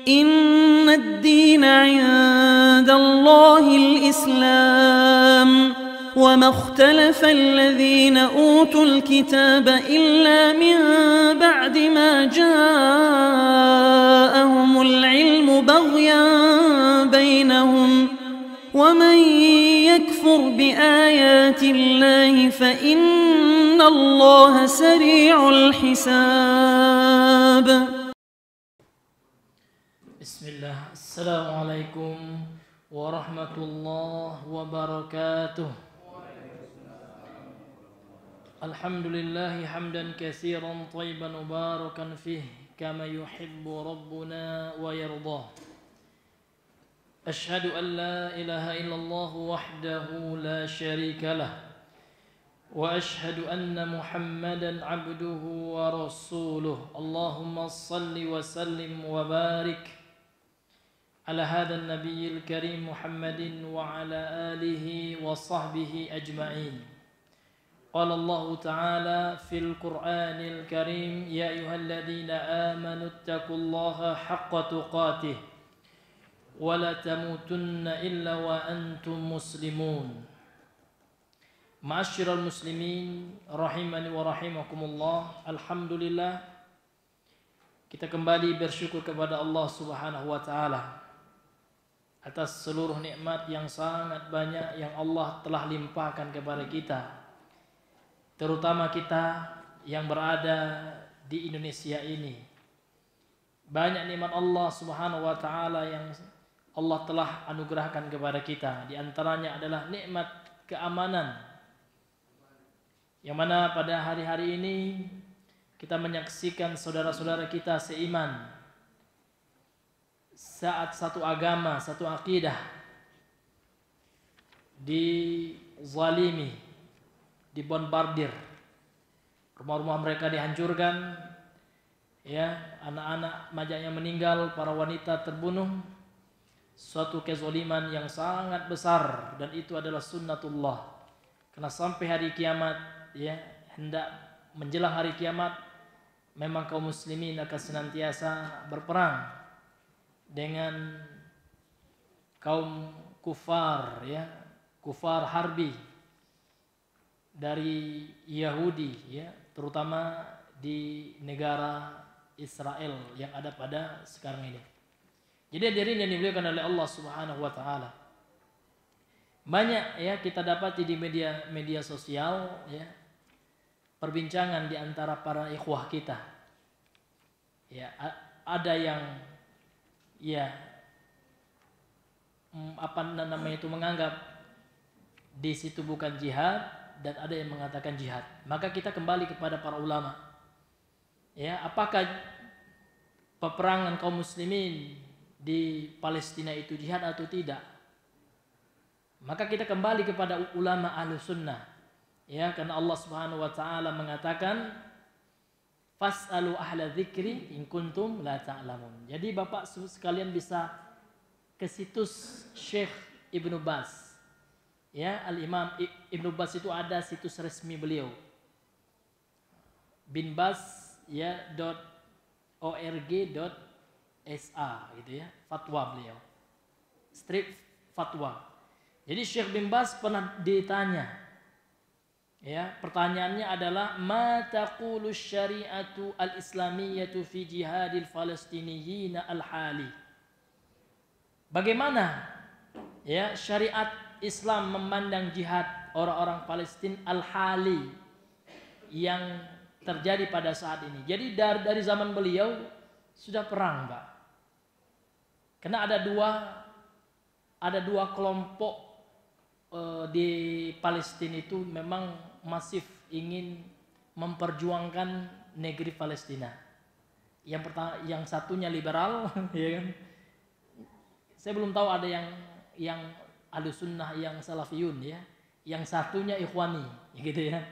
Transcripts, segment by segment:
إن الدين عند الله الإسلام وما اختلف الذين أوتوا الكتاب إلا من بعد ما جاءهم العلم بغيا بينهم ومن يكفر بآيات الله فإن الله سريع الحساب. بسم الله. السلام عليكم ورحمة الله وبركاته. الحمد لله حمدا كثيرا طيبا مباركا فيه كما يحب ربنا ويرضاه. أشهد أن لا إله إلا الله وحده لا شريك له وأشهد أن محمدا عبده ورسوله. اللهم صل وسلم وبارك على هذا النبي الكريم محمد وعلى آله وصحبه أجمعين. قال الله تعالى في القرآن الكريم: يا أيها الذين آمنوا اتقوا الله حق تقاته ولا تموتن إلا وأنتم مسلمون. Ma'asyiral muslimin rahimani wa rahimakumullah. Alhamdulillah, kita kembali bersyukur kepada Allah Subhanahu wa taala atas seluruh nikmat yang sangat banyak yang Allah telah limpahkan kepada kita, terutama kita yang berada di Indonesia ini. Banyak nikmat Allah Subhanahu wa taala yang Allah telah anugerahkan kepada kita. Di antaranya adalah nikmat keamanan, yang mana pada hari-hari ini kita menyaksikan saudara-saudara kita seiman, saat satu agama, satu akidah dizalimi, dibombardir, rumah-rumah mereka dihancurkan, ya, anak-anak majanya meninggal, para wanita terbunuh. Suatu kezaliman yang sangat besar, dan itu adalah sunnatullah. Karena sampai hari kiamat, ya, hendak menjelang hari kiamat, memang kaum muslimin akan senantiasa berperang dengan kaum kufar, ya, kufar harbi dari Yahudi, ya, terutama di negara Israel yang ada pada sekarang ini. Jadi hadirin yang dimuliakan oleh Allah Subhanahu wa taala, banyak, ya, kita dapati di media sosial, ya, perbincangan di antara para ikhwah kita. Ya, ada yang, ya, menganggap di situ bukan jihad, dan ada yang mengatakan jihad. Maka kita kembali kepada para ulama. Ya, apakah peperangan kaum muslimin di Palestina itu jihad atau tidak? Maka kita kembali kepada ulama Ahlus Sunnah, ya, karena Allah Subhanahu wa taala mengatakan fas'alu ahla dzikri in kuntum la ta'lamun. Jadi Bapak sekalian bisa ke situs Syekh Ibnu Baz, ya, Al-Imam Ibnu Baz itu ada situs resmi beliau, binbaz, ya, .org.sa gitu, ya, fatwa beliau, strip fatwa. Jadi Syekh bin Baz pernah ditanya, ya, pertanyaannya adalah ma taqulu syari'atu al-islamiyatu fi jihadil falastiniyin al-hali. Bagaimana, ya, syariat Islam memandang jihad orang-orang Palestina al-hali yang terjadi pada saat ini. Jadi dari zaman beliau sudah perang, Pak. Karena ada dua kelompok di Palestina itu memang masif ingin memperjuangkan negeri Palestina. Yang pertama, yang satunya liberal, ya kan? Saya belum tahu ada yang Ahlus Sunnah, yang Salafiyun, ya. Yang satunya Ikhwani, gitu, ya.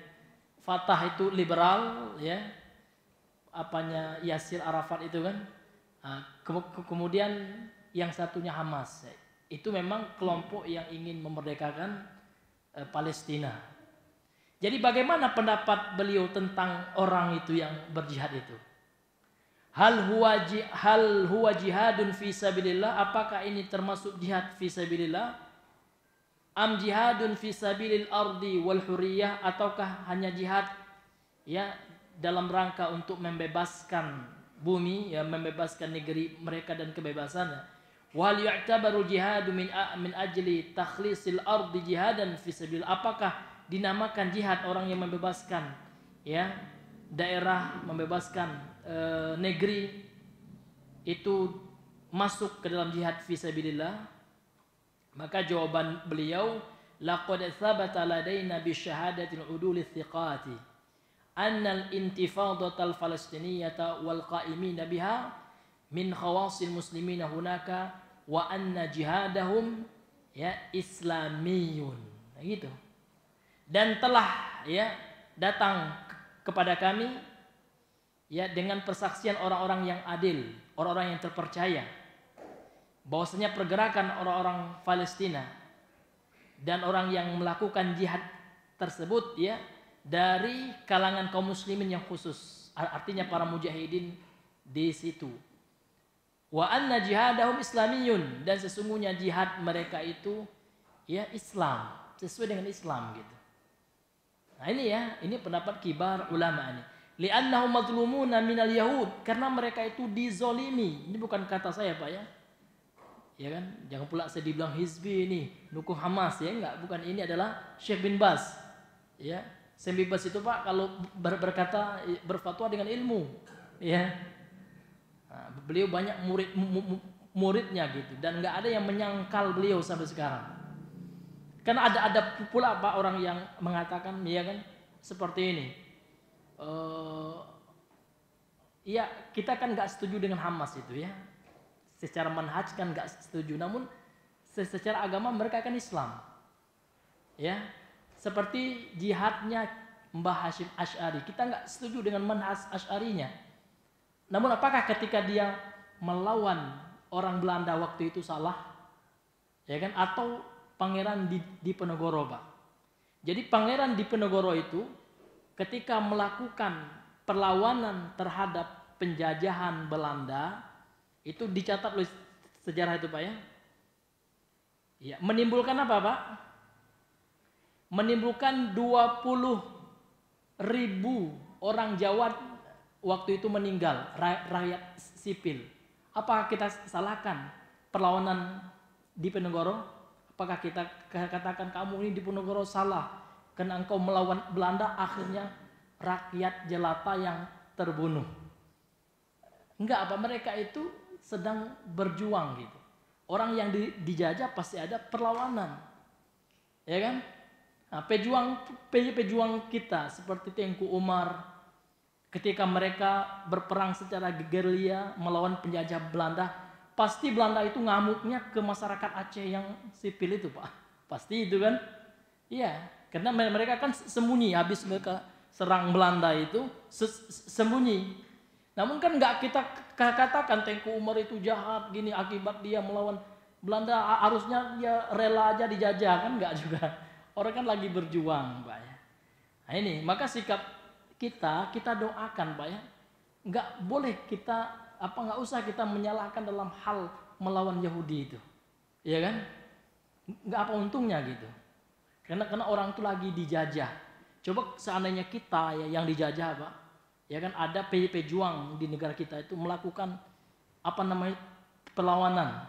Fatah itu liberal, ya. Apanya Yasir Arafat itu kan. Nah, kemudian yang satunya Hamas. Itu memang kelompok yang ingin memerdekakan Palestina. Jadi bagaimana pendapat beliau tentang orang itu yang berjihad itu? hal huwa jihadun fi sabilillah, apakah ini termasuk jihad fi sabilillah? Am jihadun fi sabilil ardi wal hurriyah, ataukah hanya jihad ya dalam rangka untuk membebaskan bumi, ya membebaskan negeri mereka dan kebebasannya? Wal yu'tabaru jihadu min ajli takhlisil ardi jihadan fi sabil, apakah dinamakan jihad orang yang membebaskan ya daerah, membebaskan negeri itu masuk ke dalam jihad fi sabilillah? Maka jawaban beliau, laqad thabata ladaina bi syahadatil udul thiqati anna al-intifadatal falastiniyyata wal qa'imina biha min khawasil muslimina hunaka wa anna jihadahum ya islamiyun. Nah, gitu. Dan telah ya datang kepada kami ya dengan persaksian orang-orang yang adil, orang-orang yang terpercaya, bahwasanya pergerakan orang-orang Palestina dan orang yang melakukan jihad tersebut ya dari kalangan kaum muslimin yang khusus, artinya para mujahidin di situ. Wa anna jihadahum islamiyun, dan sesungguhnya jihad mereka itu ya Islam, sesuai dengan Islam gitu. Nah ini ya, ini pendapat kibar ulama ini. Li'annahum mazlumuna minal yahud, karena mereka itu dizolimi. Ini bukan kata saya Pak ya. Ya kan? Jangan pula saya dibilang hizbi ini, dukung Hamas ya, enggak, bukan, ini adalah Syekh bin Baz. Ya, Syekh bin Baz itu Pak kalau berkata berfatwa dengan ilmu, ya. Nah, beliau banyak muridnya gitu, dan nggak ada yang menyangkal beliau sampai sekarang. Karena ada pula Pak orang yang mengatakan ya kan seperti ini, ya kita kan nggak setuju dengan Hamas itu ya, secara manhaj kan nggak setuju, namun secara agama mereka kan Islam, ya seperti jihadnya Mbah Hashim Asy'ari, kita nggak setuju dengan manhaj Asy'arinya. Namun apakah ketika dia melawan orang Belanda waktu itu salah? Ya kan? Atau Pangeran Diponegoro, Pak. Jadi Pangeran Diponegoro itu ketika melakukan perlawanan terhadap penjajahan Belanda, itu dicatat oleh sejarah itu Pak ya. Ya, menimbulkan apa Pak? Menimbulkan 20.000 orang Jawa waktu itu meninggal, rakyat sipil. Apakah kita salahkan perlawanan Diponegoro? Apakah kita katakan kamu ini Diponegoro salah karena engkau melawan Belanda, akhirnya rakyat jelata yang terbunuh? Enggak, apa mereka itu sedang berjuang gitu. Orang yang dijajah pasti ada perlawanan, ya kan? Nah, pejuang kita seperti Tengku Umar, ketika mereka berperang secara gerilya melawan penjajah Belanda, pasti Belanda itu ngamuknya ke masyarakat Aceh yang sipil itu Pak. Pasti itu kan? Iya, karena mereka kan sembunyi, habis mereka serang Belanda itu sembunyi. Namun kan nggak kita katakan Tengku Umar itu jahat gini akibat dia melawan Belanda, harusnya dia rela aja dijajah, kan nggak juga. Orang kan lagi berjuang Pak ya. Nah ini, maka sikap kita doakan Pak ya, nggak boleh kita nggak usah kita menyalahkan dalam hal melawan Yahudi itu, ya kan? Nggak apa untungnya gitu, karena orang itu lagi dijajah. Coba seandainya kita ya yang dijajah Pak, ya kan ada pejuang di negara kita itu melakukan perlawanan,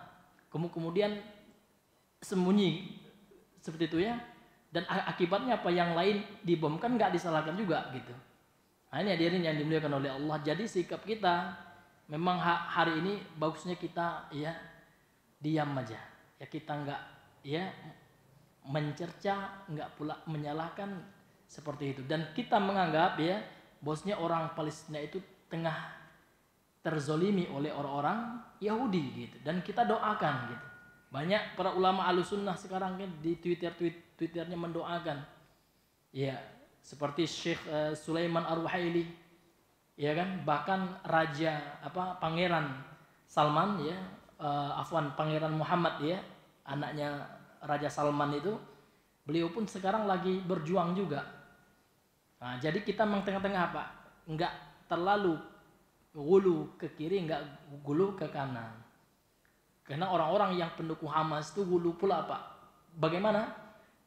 kemudian sembunyi seperti itu ya, dan akibatnya apa, yang lain dibom, kan nggak disalahkan juga gitu. Nah ini hadirin yang dimuliakan oleh Allah. Jadi sikap kita memang hari ini bagusnya kita ya diam aja. Ya kita enggak ya mencerca, enggak pula menyalahkan seperti itu. Dan kita menganggap ya bosnya orang Palestina itu tengah terzolimi oleh orang-orang Yahudi gitu. Dan kita doakan gitu. Banyak para ulama Ahlussunnah sekarang kan di Twitternya mendoakan. Ya, seperti Syekh Sulaiman Ar-Ruhaili, ya kan, bahkan Pangeran Salman ya, Pangeran Muhammad ya, anaknya Raja Salman itu, beliau pun sekarang lagi berjuang juga. Nah, jadi kita memang tengah-tengah Pak, enggak terlalu gulu ke kiri, enggak gulu ke kanan. Karena orang-orang yang pendukung Hamas itu gulu pula Pak. Bagaimana?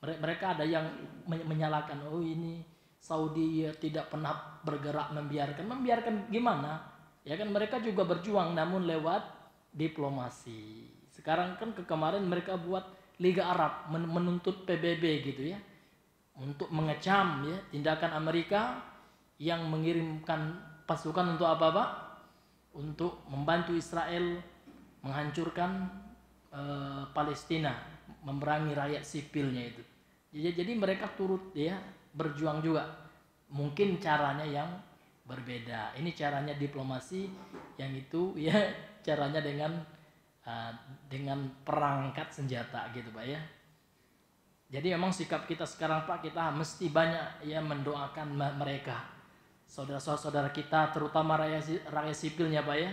Mereka ada yang menyalahkan, oh ini Saudi ya tidak pernah bergerak membiarkan gimana? Ya kan mereka juga berjuang namun lewat diplomasi. Sekarang kan kemarin mereka buat Liga Arab menuntut PBB gitu ya. Untuk mengecam ya tindakan Amerika yang mengirimkan pasukan untuk apa Pak? Untuk membantu Israel menghancurkan Palestina, memerangi rakyat sipilnya itu. Jadi mereka turut ya berjuang juga. Mungkin caranya yang berbeda. Ini caranya diplomasi, yang itu ya caranya dengan perangkat senjata gitu Pak ya. Jadi memang sikap kita sekarang Pak, kita mesti banyak ya mendoakan mereka, saudara-saudara kita, terutama rakyat sipilnya Pak ya.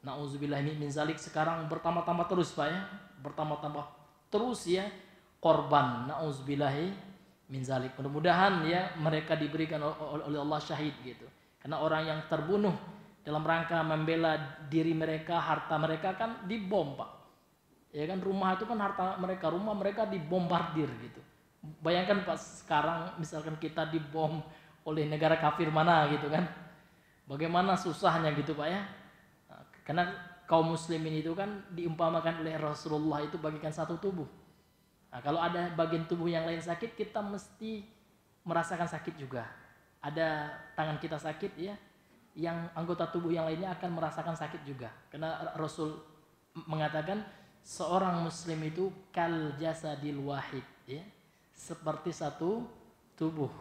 Nauzubillah min zalik, sekarang bertambah-tambah terus Pak ya, bertambah-tambah terus ya korban. Nauzubillah min zalik. Mudah-mudahan ya mereka diberikan oleh Allah syahid gitu. Karena orang yang terbunuh dalam rangka membela diri mereka, harta mereka kan dibom Pak. Ya kan rumah itu kan harta mereka, rumah mereka dibombardir gitu. Bayangkan Pak sekarang misalkan kita dibom oleh negara kafir mana gitu kan. Bagaimana susahnya gitu Pak ya. Karena kaum muslimin itu kan diumpamakan oleh Rasulullah itu bagikan satu tubuh. Nah, kalau ada bagian tubuh yang lain sakit, kita mesti merasakan sakit juga. Ada tangan kita sakit ya, yang anggota tubuh yang lainnya akan merasakan sakit juga. Karena Rasul mengatakan seorang muslim itu kal jasadil wahid ya, seperti satu tubuh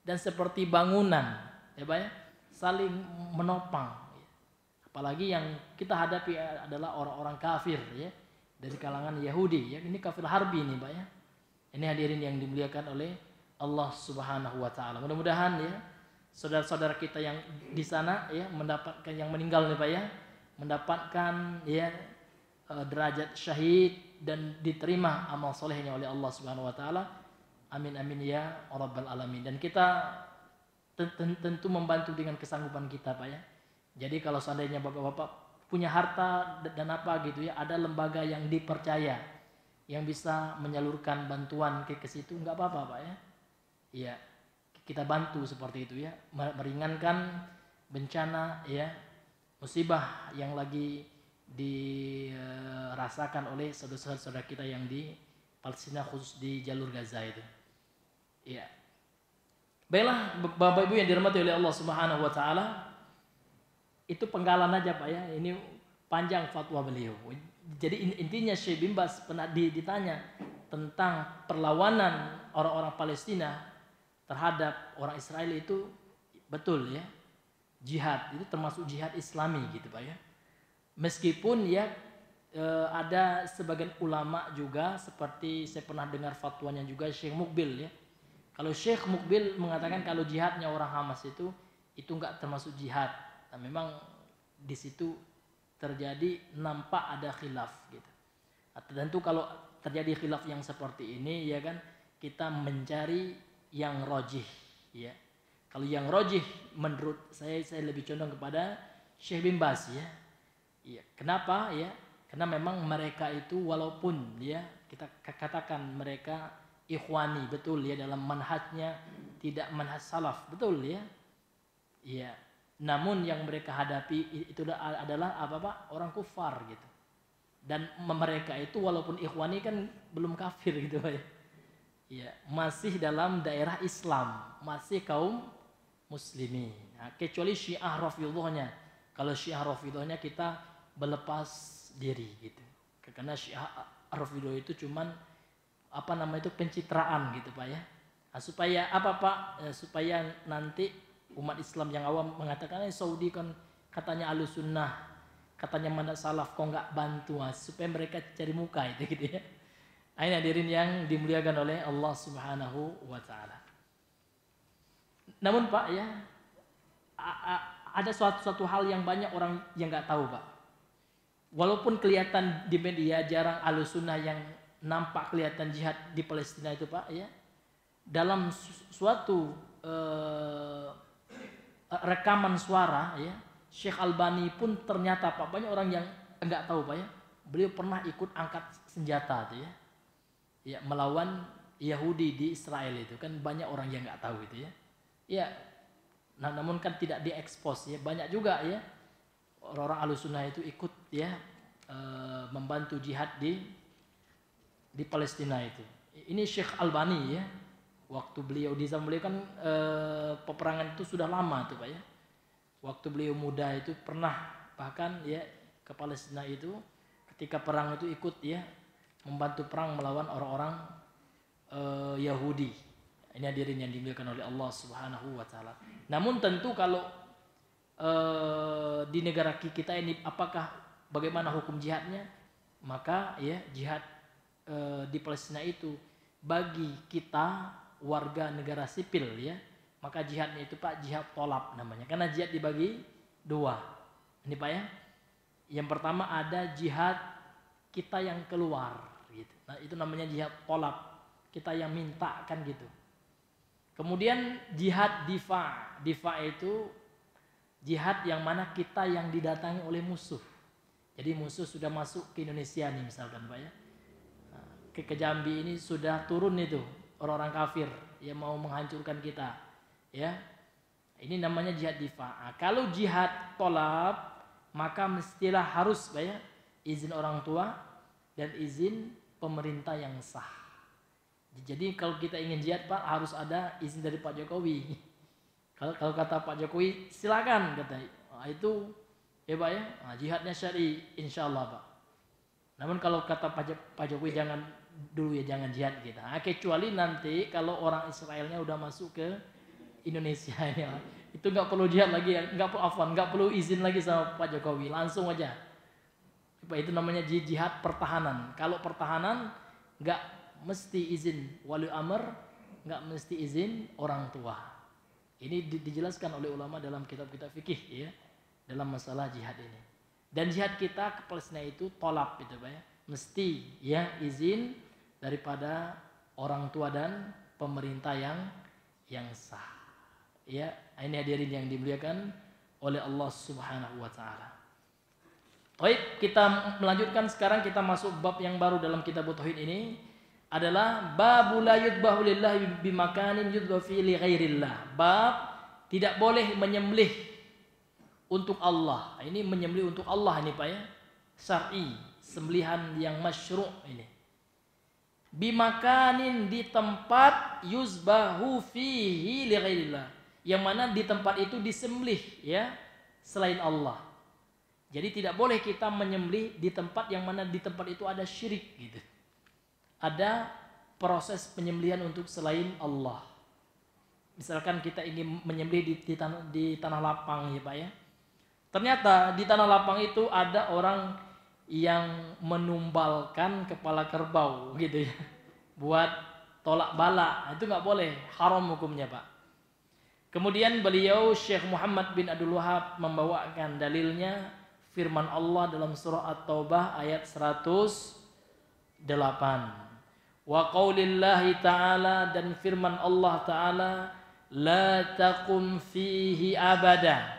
dan seperti bangunan ya Pak ya, saling menopang ya. Apalagi yang kita hadapi adalah orang-orang kafir ya, dari kalangan Yahudi ya, ini kafir harbi nih Pak ya. Ini hadirin yang dimuliakan oleh Allah Subhanahu wa taala. Mudah-mudahan ya saudara-saudara kita yang di sana ya mendapatkan, yang meninggal nih Pak ya, mendapatkan ya derajat syahid dan diterima amal solehnya oleh Allah Subhanahu wa taala. Amin amin ya rabbal alamin. Dan kita tentu membantu dengan kesanggupan kita Pak ya. Jadi kalau seandainya Bapak-bapak punya harta dan apa gitu ya, ada lembaga yang dipercaya yang bisa menyalurkan bantuan ke situ, enggak apa-apa Pak ya. Iya, kita bantu seperti itu ya, meringankan bencana ya, musibah yang lagi dirasakan oleh saudara-saudara kita yang di Palestina, khusus di jalur Gaza itu. Iya. Baiklah Bapak Ibu yang dirahmati oleh Allah Subhanahu wa taala, itu penggalan aja Pak ya. Ini panjang fatwa beliau. Jadi intinya Syekh bin Baz pernah ditanya tentang perlawanan orang-orang Palestina terhadap orang Israel itu betul ya. Jihad itu termasuk jihad Islami gitu Pak ya. Meskipun ya ada sebagian ulama juga, seperti saya pernah dengar fatwanya juga Syekh Mukbil ya. Kalau Syekh Mukbil mengatakan kalau jihadnya orang Hamas itu enggak termasuk jihad. Nah, memang di situ terjadi nampak ada khilaf gitu. Nah, tentu kalau terjadi khilaf yang seperti ini ya kan, kita mencari yang rojih ya. Kalau yang rojih menurut saya lebih condong kepada Syekh bin Baz ya. Iya, kenapa ya? Karena memang mereka itu walaupun ya kita katakan mereka ikhwani betul ya, dalam manhajnya tidak manhaj salaf betul ya. Iya. Namun yang mereka hadapi itu adalah apa Pak? Orang kufar gitu. Dan mereka itu walaupun ikhwani kan belum kafir gitu Pak ya. Iya, masih dalam daerah Islam, masih kaum muslimin. Nah, kecuali Syiah Rafidhahnya. Kalau Syiah Rafidhahnya kita berlepas diri gitu. Karena Syiah Rafidhah itu cuman apa namanya itu pencitraan gitu Pak ya. Nah, supaya apa Pak? Supaya nanti umat Islam yang awam mengatakan Saudi kan katanya Ahlus Sunnah, katanya manhaj salaf, kok nggak bantu, supaya mereka cari muka itu gitu ya. Ini hadirin yang dimuliakan oleh Allah Subhanahu wa taala. Namun Pak ya, ada suatu hal yang banyak orang yang nggak tahu Pak. Walaupun kelihatan di media jarang Ahlus Sunnah yang nampak kelihatan jihad di Palestina itu Pak ya, dalam suatu rekaman suara ya, Syekh Albani pun ternyata Pak, banyak orang yang enggak tahu Pak ya. Beliau pernah ikut angkat senjata tuh ya. Ya, melawan Yahudi di Israel itu kan banyak orang yang enggak tahu itu ya. Ya, nah, namun kan tidak diekspos ya. Banyak juga ya orang-orang Ahlussunnah itu ikut ya membantu jihad di Palestina itu. Ini Syekh Albani ya. Waktu beliau di zaman beliau kan peperangan itu sudah lama tuh Pak ya. Waktu beliau muda itu pernah bahkan ya ke Palestina itu ketika perang itu ikut ya membantu perang melawan orang-orang Yahudi. Ini hadirin yang dimuliakan oleh Allah Subhanahu wa taala. Namun tentu kalau di negara kita ini apakah bagaimana hukum jihadnya? Maka ya jihad di Palestina itu bagi kita warga negara sipil ya, maka jihadnya itu Pak jihad tolab namanya. Karena jihad dibagi dua. Ini Pak ya. Yang pertama ada jihad kita yang keluar gitu. Nah, itu namanya jihad tolab. Kita yang minta kan gitu. Kemudian jihad difa. Difa itu jihad yang mana kita yang didatangi oleh musuh. Jadi musuh sudah masuk ke Indonesia nih misalkan Pak ya. Ke Jambi ini sudah turun itu orang-orang kafir yang mau menghancurkan kita ya, ini namanya jihad difa. Kalau jihad tolab maka mestilah harus Pak ya, izin orang tua dan izin pemerintah yang sah. Jadi kalau kita ingin jihad Pak harus ada izin dari Pak Jokowi. Kalau kata Pak Jokowi silakan kata itu ya Pak ya, jihadnya syar'i insyaallah Pak. Namun kalau kata Pak Jokowi jangan dulu ya, jangan jihad kita. Kecuali nanti kalau orang Israelnya udah masuk ke Indonesia ya, itu nggak perlu jihad lagi ya, nggak perlu izin lagi sama Pak Jokowi, langsung aja. Itu namanya jihad pertahanan. Kalau pertahanan nggak mesti izin wali amr, nggak mesti izin orang tua. Ini dijelaskan oleh ulama dalam kitab-kitab fikih ya, dalam masalah jihad ini. Dan jihad kita ke Palestina itu tolab gitu Pak ya, mesti ya izin daripada orang tua dan pemerintah yang sah. Ya, ini hadirin yang dimuliakan oleh Allah Subhanahu wa taala. Baik, kita melanjutkan sekarang, kita masuk bab yang baru dalam kitab tauhid ini adalah babul la yudbahu lillahi bimakanin yudbahu fi li ghairillah. Bab tidak boleh menyembelih untuk Allah. Ini menyembelih untuk Allah ini Pak ya. Syar'i, sembelihan yang masyru' ini. Bimakanin di tempat yuzbahu fihi li ghairillah. Yang mana di tempat itu disembelih ya selain Allah. Jadi tidak boleh kita menyembelih di tempat yang mana di tempat itu ada syirik gitu. Ada proses penyembelihan untuk selain Allah. Misalkan kita ingin menyembelih di tanah lapang ya Pak ya. Ternyata di tanah lapang itu ada orang yang menumbalkan kepala kerbau gitu ya, buat tolak bala. Itu nggak boleh, haram hukumnya Pak. Kemudian beliau Syekh Muhammad bin Abdul Wahab membawakan dalilnya firman Allah dalam surah At-Taubah ayat 108. Wa qaulillahi ta'ala, dan firman Allah ta'ala, la taqum fihi abada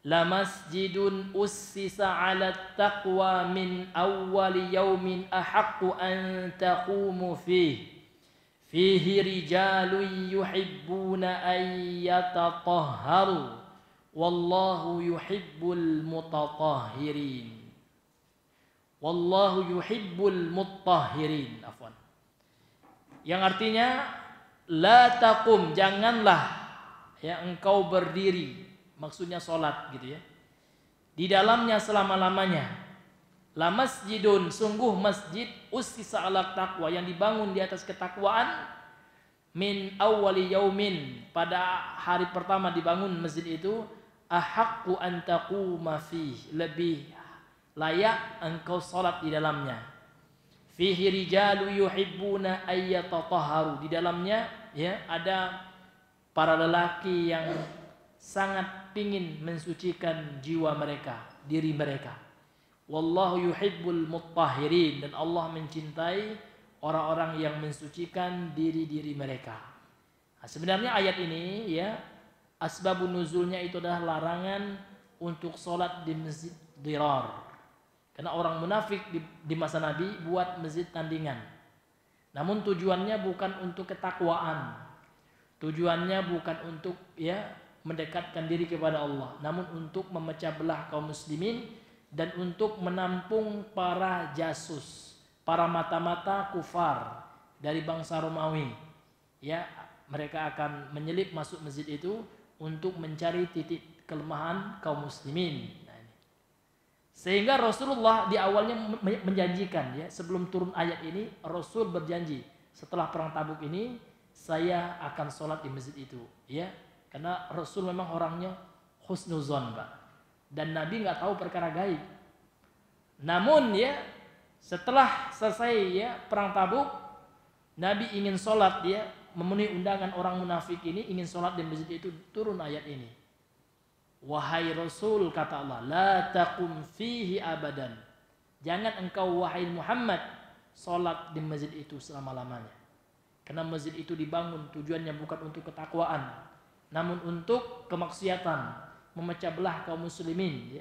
la masjidun ussisa 'ala taqwa min awwali yaumin ahaqqu an taqumu fihi rijalun yuhibbuna an yatatahharu wallahu yuhibbul mutatahhirin. Wallahu yuhibbul mutahhirin. Afwan. Yang artinya la taqum, janganlah ya engkau berdiri, maksudnya sholat gitu ya, di dalamnya selama-lamanya. La masjidun, sungguh masjid, ussisa 'ala taqwa, yang dibangun di atas ketakwaan, min awwali yaumin, pada hari pertama dibangun masjid itu, ahaqqu an taquma fih, lebih layak engkau sholat di dalamnya. Fihi rijalu yuhibbuna ayyatatahharu, di dalamnya ya ada para lelaki yang sangat pingin mensucikan jiwa mereka, diri mereka. Wallahu yuhibbul mutahhirin, dan Allah mencintai orang-orang yang mensucikan diri-diri mereka. Nah, sebenarnya ayat ini ya, asbabun nuzulnya itu adalah larangan untuk sholat di masjid dirar. Karena orang munafik di masa Nabi buat masjid tandingan. Namun tujuannya bukan untuk ketakwaan. Tujuannya bukan untuk mendekatkan diri kepada Allah, namun untuk memecah belah kaum muslimin dan untuk menampung para jasus, para mata-mata kufar dari bangsa Romawi. Ya, mereka akan menyelip masuk masjid itu untuk mencari titik kelemahan kaum muslimin. Sehingga Rasulullah di awalnya menjanjikan, sebelum turun ayat ini Rasul berjanji setelah perang Tabuk ini saya akan sholat di masjid itu, karena Rasul memang orangnya husnuzon, Pak, dan Nabi nggak tahu perkara gaib. Namun setelah selesai perang Tabuk, Nabi ingin sholat, memenuhi undangan orang munafik ini, ingin sholat di masjid itu, turun ayat ini. Wahai Rasul, kata Allah, la taqum fihi abadan. Jangan engkau wahai Muhammad sholat di masjid itu selama-lamanya. Karena masjid itu dibangun tujuannya bukan untuk ketakwaan, namun untuk kemaksiatan, memecah belah kaum muslimin.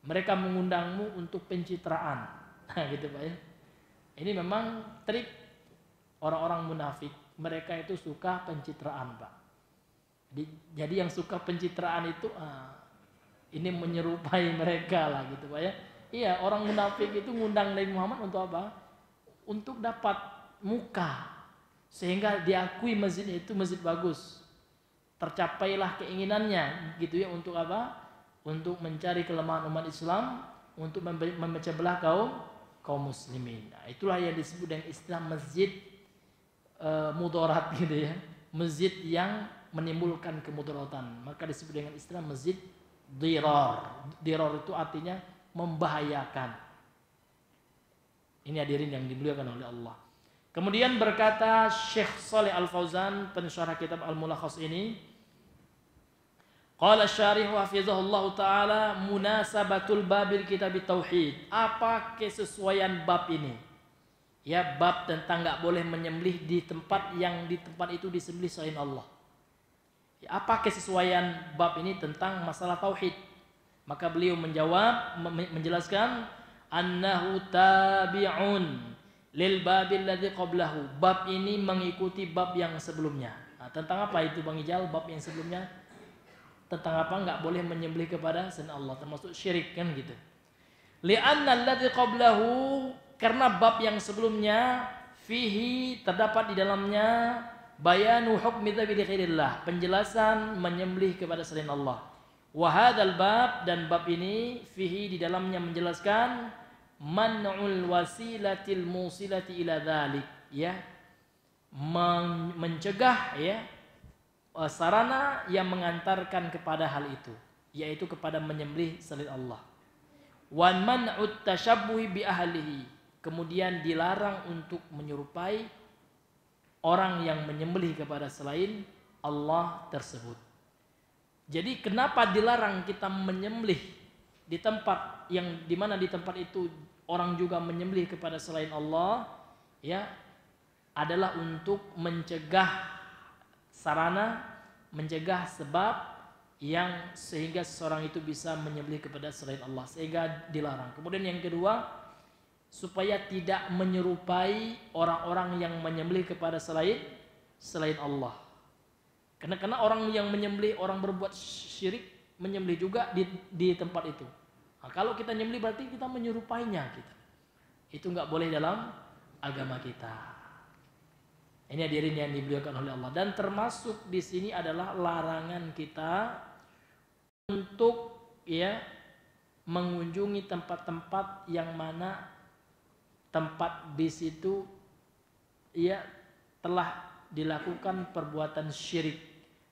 Mereka mengundangmu untuk pencitraan. Nah, gitu Pak. Ini memang trik orang-orang munafik. Mereka itu suka pencitraan, Pak. Jadi yang suka pencitraan itu ini menyerupai mereka lah, gitu Pak ya. Iya, orang munafik itu ngundang Nabi Muhammad untuk apa? Untuk dapat muka, sehingga diakui masjid itu masjid bagus. Tercapailah keinginannya, gitu ya, untuk apa? Untuk mencari kelemahan umat Islam, untuk memecah belah kaum muslimin. Nah, itulah yang disebut dengan istilah masjid mudarat, gitu ya. Masjid yang menimbulkan kemudaratan, maka disebut dengan istilah masjid dirar. Dirar itu artinya membahayakan. Ini hadirin yang dimuliakan oleh Allah. Kemudian berkata Syekh Shalih Al-Fauzan, pensyarah kitab Al-Mulakhas ini, qala syarih hafizahullah taala, munasabatul babil kitab tauhid. Apa kesesuaian bab ini? Bab tentang enggak boleh menyembelih di tempat yang di tempat itu disembelih selain Allah. Apa kesesuaian bab ini tentang masalah tauhid? Maka beliau menjelaskan annahu tabi'un lil babil ladzi qablahu. Bab ini mengikuti bab yang sebelumnya. Nah, tentang apa itu Bang Ijal bab yang sebelumnya? Tentang apa? Enggak boleh menyembelih kepada selain Allah, termasuk syirik, kan gitu. Li'anna alladzi qablahu, karena bab yang sebelumnya fihi, terdapat di dalamnya bayanu hukmi dzabili ghairillah, penjelasan menyembelih kepada selain Allah. Wa hadzal bab, dan bab ini fihi, di dalamnya menjelaskan man'ul wasilatil musilati ila dzalik, mencegah sarana yang mengantarkan kepada hal itu, yaitu kepada menyembelih selain Allah. Wan man'ut tasyabbuhi bi ahlihi, kemudian dilarang untuk menyerupai orang yang menyembelih kepada selain Allah tersebut. Jadi kenapa dilarang kita menyembelih di tempat yang dimana di tempat itu orang juga menyembelih kepada selain Allah, adalah untuk mencegah sarana, mencegah sebab yang sehingga seseorang itu bisa menyembelih kepada selain Allah, sehingga dilarang. Kemudian yang kedua, supaya tidak menyerupai orang-orang yang menyembelih kepada selain Allah. Karena orang yang menyembelih, orang berbuat syirik menyembelih juga di tempat itu. Nah, kalau kita nyembelih berarti kita menyerupainya, gitu. Itu nggak boleh dalam agama kita. Ini hadirin yang dimuliakan oleh Allah. Dan termasuk di sini adalah larangan kita untuk mengunjungi tempat-tempat yang mana tempat di situ telah dilakukan perbuatan syirik,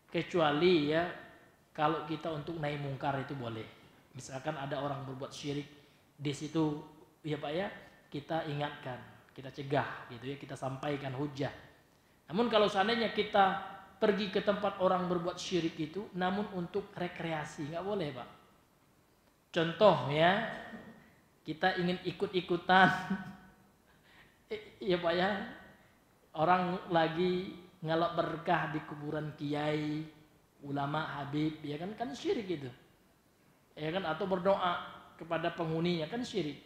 kecuali kalau kita untuk nahi mungkar itu boleh. Misalkan ada orang berbuat syirik di situ, Pak kita ingatkan, kita cegah, gitu kita sampaikan hujah. Namun kalau seandainya kita pergi ke tempat orang berbuat syirik itu, namun untuk rekreasi, nggak boleh, Pak. Contoh kita ingin ikut-ikutan Pak orang lagi ngalap berkah di kuburan kiai, ulama, habib, kan syirik itu. ya kan, atau berdoa kepada penghuninya, kan syirik,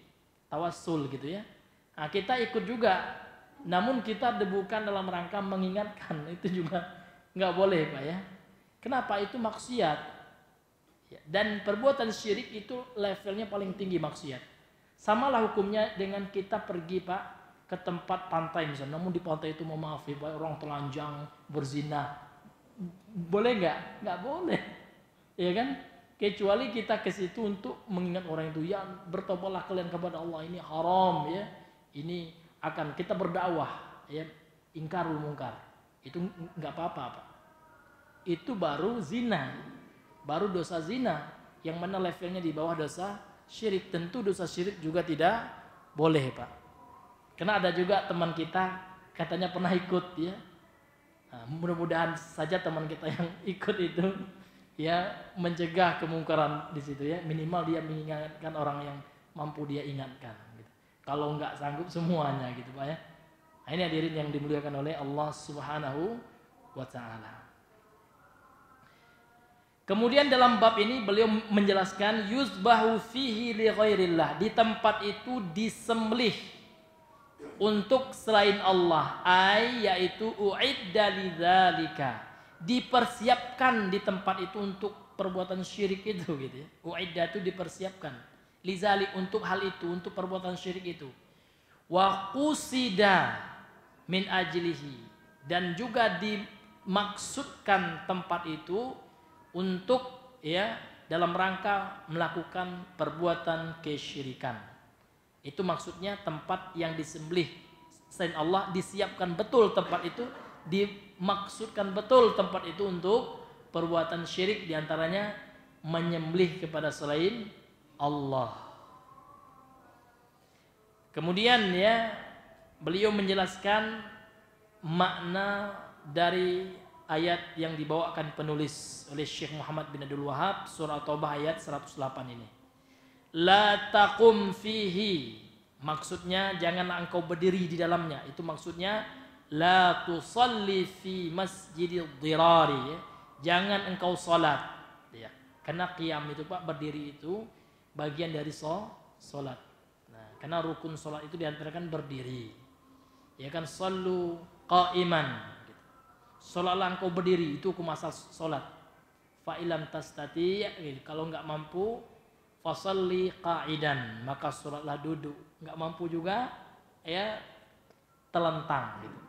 tawassul gitu ya. Nah, kita ikut juga, namun kita bukan dalam rangka mengingatkan, itu juga nggak boleh Pak ya. Kenapa? Itu maksiat. Dan perbuatan syirik itu levelnya paling tinggi maksiat. Samalah hukumnya dengan kita pergi Pak ke tempat pantai misalnya, namun di pantai itu maaf ya Pak, orang telanjang berzina, boleh nggak? Nggak boleh, ya kan? Kecuali kita ke situ untuk mengingat orang itu, ya bertobatlah kalian kepada Allah, ini haram ya, ini akan kita berdakwah ya, ingkarul mungkar, itu nggak apa-apa Pak. Itu baru zina, baru dosa zina yang mana levelnya di bawah dosa syirik. Tentu dosa syirik juga tidak boleh Pak. Karena ada juga teman kita katanya pernah ikut ya. Nah, mudah-mudahan saja teman kita yang ikut itu ya mencegah kemungkaran di situ ya. Minimal dia mengingatkan orang yang mampu dia ingatkan. Gitu. Kalau nggak sanggup semuanya gitu Pak ya. Nah, ini hadirin yang dimuliakan oleh Allah Subhanahu wa Ta'ala. Kemudian dalam bab ini beliau menjelaskan yuzbahu fihi li ghairillah, di tempat itu disembelih untuk selain Allah, yaitu uidda lidzalika, dipersiapkan di tempat itu untuk perbuatan syirik itu gitu ya. Uidda itu dipersiapkan, lizalik untuk hal itu, untuk perbuatan syirik itu. Wa qusida min ajlihi, dan juga dimaksudkan tempat itu untuk ya dalam rangka melakukan perbuatan kesyirikan. Itu maksudnya tempat yang disembelih selain Allah, disiapkan betul tempat itu, dimaksudkan betul tempat itu untuk perbuatan syirik, diantaranya menyembelih kepada selain Allah. Kemudian ya beliau menjelaskan makna dari ayat yang dibawakan penulis oleh Syekh Muhammad bin Abdul Wahab, surah Taubah ayat 108 ini. La taqum fihi, maksudnya janganlah engkau berdiri di dalamnya. Itu maksudnya la tusalli fi masjidil dirari, ya. Jangan engkau salat ya. Karena qiyam itu Pak, berdiri itu bagian dari salat. Nah, karena rukun salat itu diantarakan berdiri. Ya kan, sallu qa'iman. Salatlah engkau berdiri, itu hukum asal salat. Fa ilam tastati, kalau enggak mampu fasalli qa'idan, maka salatlah duduk. Enggak mampu juga ya telentang gitu.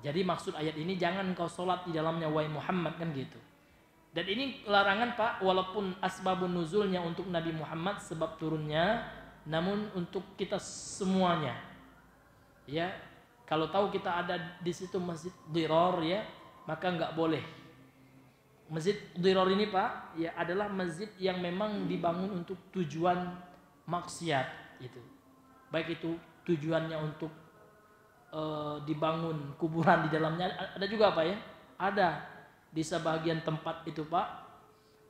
Jadi maksud ayat ini jangan engkau salat di dalamnya wahai Muhammad, kan gitu. Dan ini larangan Pak, walaupun asbabun nuzulnya untuk Nabi Muhammad sebab turunnya, namun untuk kita semuanya. Ya, kalau tahu kita ada di situ masjid dirar ya, maka nggak boleh. Masjid dirar ini Pak, ya adalah masjid yang memang dibangun untuk tujuan maksiat itu. Baik itu tujuannya untuk dibangun kuburan di dalamnya, ada juga Pak ya. Ada di sebagian tempat itu Pak,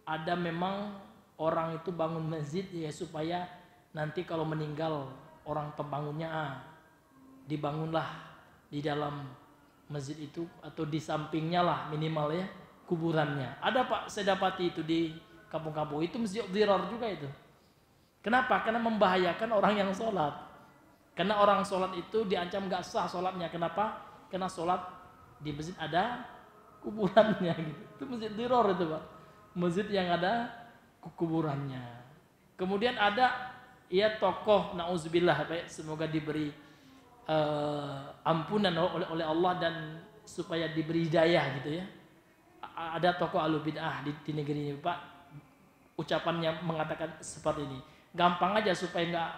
ada memang orang itu bangun masjid ya supaya nanti kalau meninggal orang pembangunnya dibangunlah di dalam masjid itu atau di sampingnya lah minimal ya kuburannya. Ada Pak, saya dapati itu di kampung-kampung itu masjid dirar juga itu. Kenapa? Karena membahayakan orang yang sholat. Karena orang sholat itu diancam gak sah sholatnya. Kenapa? Karena sholat di masjid ada kuburannya gitu. Itu masjid dirar itu Pak, masjid yang ada kuburannya. Kemudian ada ya tokoh, na'udzubillah Pak, semoga diberi ampunan oleh Allah dan supaya diberi hidayah gitu ya. Ada tokoh ahlu bid'ah di negeri ini Pak, ucapannya mengatakan seperti ini, gampang aja supaya nggak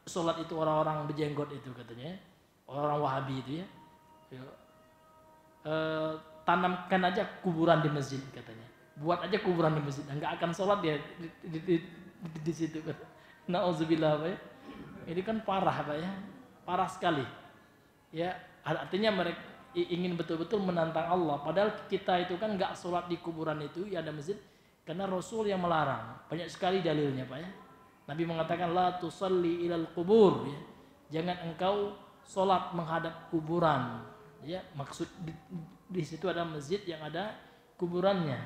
sholat itu orang-orang berjenggot itu katanya, orang Wahabi itu ya, tanamkan aja kuburan di masjid katanya, buat aja kuburan di masjid, nggak akan sholat dia di situ. Na'udzubillah Pak ya. Ini kan parah Pak ya, parah sekali. Ya, artinya mereka ingin betul-betul menantang Allah. Padahal kita itu kan nggak sholat di kuburan itu, ya ada masjid, karena Rasul yang melarang. Banyak sekali dalilnya Pak ya. Nabi mengatakan la tusalli ilal kubur, ya. Jangan engkau sholat menghadap kuburan. Ya, maksud di situ ada masjid yang ada kuburannya.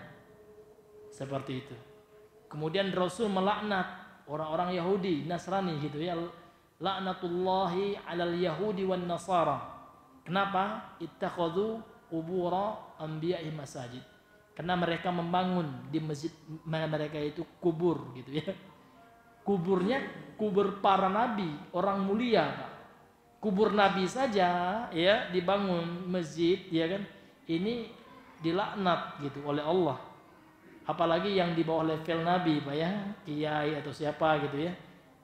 Seperti itu. Kemudian Rasul melaknat orang-orang Yahudi, Nasrani gitu ya. Laknatullahi 'alal yahudi wan nasara. Kenapa? Ittakhadhu qubura anbiya'i masajid. Karena mereka membangun di masjid mereka itu kubur gitu ya. Kuburnya kubur para nabi, orang mulia, Pak. Kubur nabi saja ya dibangun masjid ya kan. Ini dilaknat gitu oleh Allah. Apalagi yang di bawah level nabi, Pak ya, kiai atau siapa gitu ya.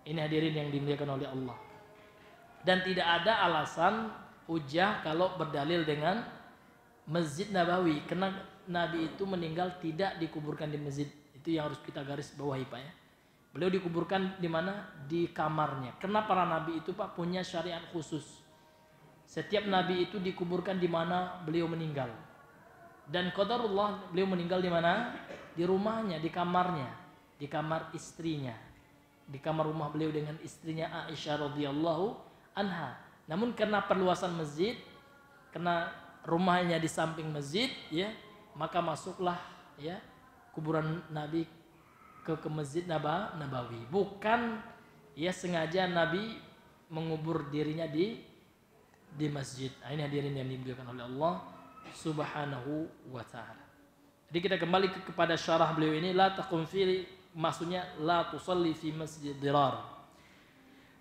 Ini hadirin yang dimuliakan oleh Allah. Dan tidak ada alasan hujah kalau berdalil dengan Masjid Nabawi, karena Nabi itu meninggal tidak dikuburkan di masjid. Itu yang harus kita garis bawahi, Pak ya. Beliau dikuburkan di mana? Di kamarnya. Karena para nabi itu, Pak, punya syariat khusus. Setiap nabi itu dikuburkan di mana beliau meninggal. Dan qadarullah beliau meninggal di mana? Di rumahnya, di kamarnya, di kamar istrinya. Di kamar rumah beliau dengan istrinya Aisyah radhiyallahu anha. Namun karena perluasan masjid, karena rumahnya di samping masjid ya, maka masuklah ya kuburan Nabi ke Masjid Nabawi. Bukan ya sengaja Nabi mengubur dirinya di masjid. Nah, ini hadirin yang dimuliakan oleh Allah Subhanahu wa taala. Jadi kita kembali kepada syarah beliau ini, la taqum fi, maksudnya la tusalli fi masjid dirar.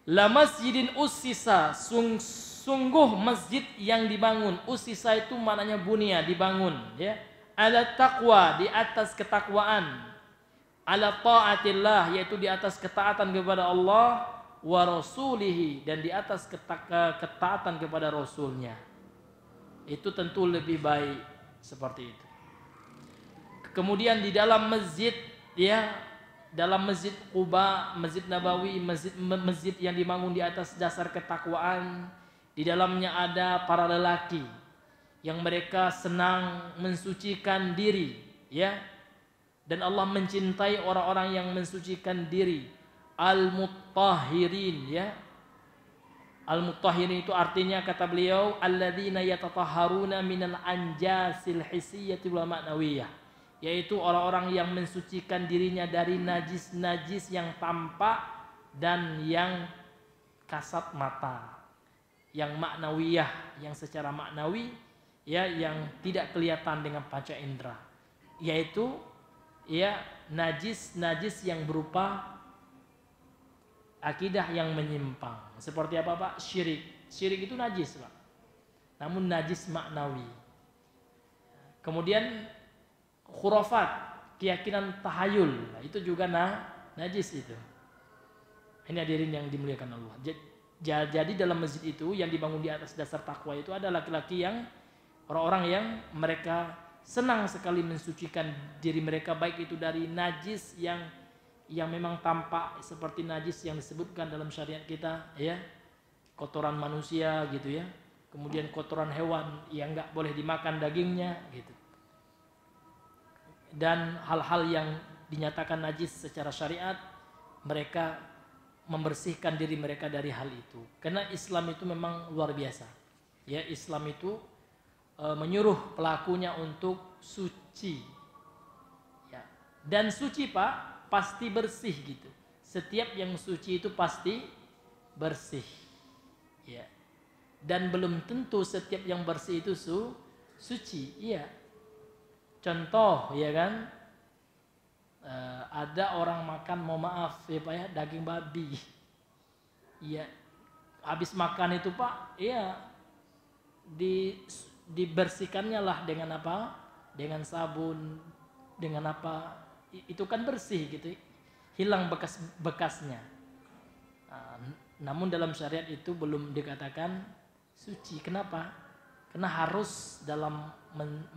La masjidin ussisa, sungguh masjid yang dibangun. Ussisa itu maknanya bunia, dibangun ya. Ala taqwa, di atas ketakwaan. Ala ta'atillah, yaitu di atas ketaatan kepada Allah, wa rasulihi, dan di atas ketaatan kepada rasulnya. Itu tentu lebih baik seperti itu. Kemudian di dalam masjid ya, dalam Masjid Quba, Masjid Nabawi, masjid yang dibangun di atas dasar ketakwaan, di dalamnya ada para lelaki yang mereka senang mensucikan diri ya. Dan Allah mencintai orang-orang yang mensucikan diri, al-muttahirin ya. Al-muttahirin itu artinya kata beliau alladzina yatatahharuna minal anjasil hissiyyati wal ma'nawiyah, yaitu orang-orang yang mensucikan dirinya dari najis-najis yang tampak dan yang kasat mata, yang maknawiyah, yang secara maknawi ya, yang tidak kelihatan dengan panca indera, yaitu ya najis-najis yang berupa akidah yang menyimpang. Seperti apa, Pak? Syirik. Syirik itu najis, Pak. Namun najis maknawi. Kemudian khurafat, keyakinan tahayul, itu juga najis itu. Ini hadirin yang dimuliakan Allah. Jadi dalam masjid itu yang dibangun di atas dasar takwa itu ada laki-laki yang orang-orang yang mereka senang sekali mensucikan diri mereka, baik itu dari najis yang memang tampak seperti najis yang disebutkan dalam syariat kita ya, kotoran manusia gitu ya, kemudian kotoran hewan yang nggak boleh dimakan dagingnya gitu, dan hal-hal yang dinyatakan najis secara syariat, mereka membersihkan diri mereka dari hal itu. Karena Islam itu memang luar biasa ya. Islam itu menyuruh pelakunya untuk suci ya. Dan suci, Pak, pasti bersih gitu. Setiap yang suci itu pasti bersih ya. Dan belum tentu setiap yang bersih itu suci iya. Contoh ya kan, ada orang makan, mau maaf ya Pak ya, daging babi iya, habis makan itu Pak iya, dibersihkannya lah dengan apa, dengan sabun, dengan apa, itu kan bersih gitu, hilang bekas-bekasnya. Namun dalam syariat itu belum dikatakan suci. Kenapa? Karena harus dalam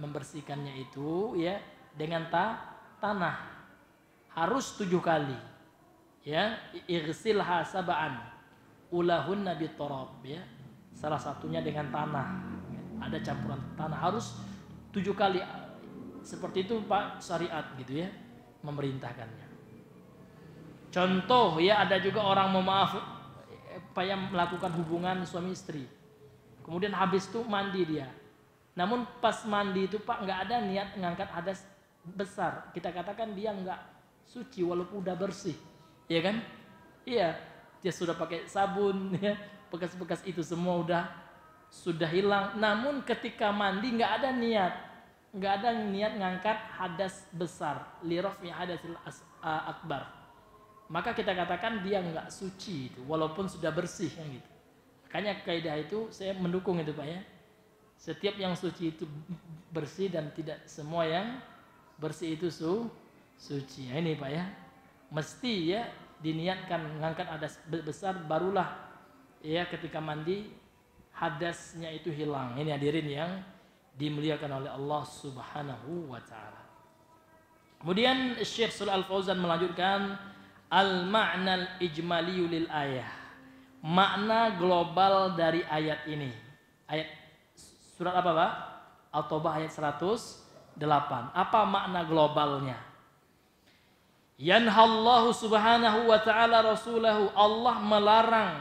membersihkannya itu ya dengan tanah, harus 7 kali ya. Irsilha sab'an ulahunna biturab ya, salah satunya dengan tanah, ada campuran tanah, harus 7 kali. Seperti itu Pak syariat gitu ya, memerintahkannya. Contoh ya, ada juga orang mau maaf Pak yang melakukan hubungan suami istri, kemudian habis itu mandi dia, namun pas mandi itu Pak nggak ada niat ngangkat hadas besar, kita katakan dia nggak suci walaupun udah bersih, ya kan? Iya, dia sudah pakai sabun, ya, bekas-bekas itu semua sudah hilang. Namun ketika mandi nggak ada niat ngangkat hadas besar, liraf'i hadasil akbar. Maka kita katakan dia nggak suci itu, walaupun sudah bersih kan gitu. Makanya kaidah itu saya mendukung itu Pak ya. Setiap yang suci itu bersih dan tidak semua yang bersih itu suci. Nah, ini Pak ya. Mesti ya diniatkan ngangkat hadas besar barulah ya ketika mandi hadasnya itu hilang. Ini hadirin yang dimuliakan oleh Allah Subhanahu wa taala. Kemudian Syekh Shalih Al Fauzan melanjutkan al-ma'nal ijmaliyu lil ayah. Makna global dari ayat ini. Ayat surat apa, Pak? At-Taubah ayat 108. Apa makna globalnya? Yanhallahu subhanahu wa ta'ala rasulahu. Allah melarang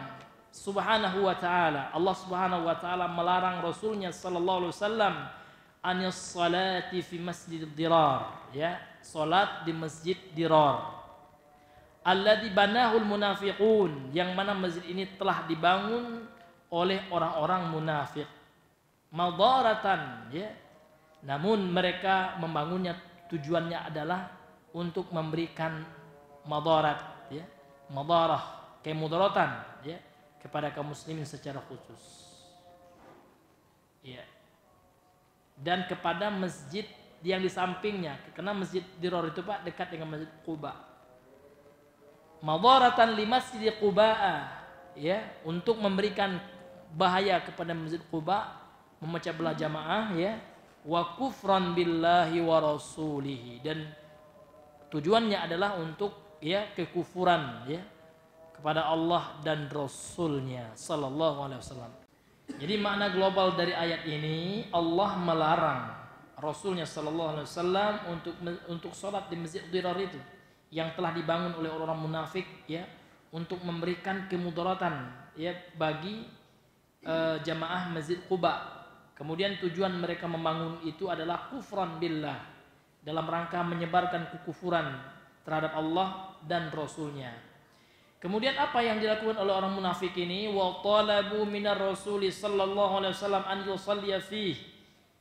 subhanahu wa ta'ala. Allah subhanahu wa ta'ala melarang Rasulnya sallallahu alaihi wasallam anis salati fi masjid dirar. Ya, salat di masjid dirar. Alladzi banahul munafiqun. Yang mana masjid ini telah dibangun oleh orang-orang munafik. Madaratan, ya. Namun mereka membangunnya tujuannya adalah untuk memberikan madarat, ya. Madarah, kemudaratan, ya, kepada kaum muslimin secara khusus. Ya. Dan kepada masjid yang di sampingnya, karena masjid Dirar itu Pak dekat dengan masjid Quba. Madaratan li masjid Quba, ya, untuk memberikan bahaya kepada masjid Quba, memecah belah jamaah, ya, wa kufran billahi wa rasulihi, dan tujuannya adalah untuk ya kekufuran ya kepada Allah dan Rasulnya sallallahu alaihi wasallam. Jadi makna global dari ayat ini, Allah melarang Rasulnya sallallahu alaihi wasallam untuk sholat di masjid Dirar itu yang telah dibangun oleh orang munafik ya, untuk memberikan kemudaratan ya bagi jamaah masjid Quba. Kemudian tujuan mereka membangun itu adalah kufran billah, dalam rangka menyebarkan kekufuran terhadap Allah dan Rasulnya. Kemudian apa yang dilakukan oleh orang munafik ini? Wa talabu minar rasuli sallallahu alaihi wasallam an yusalliya fih.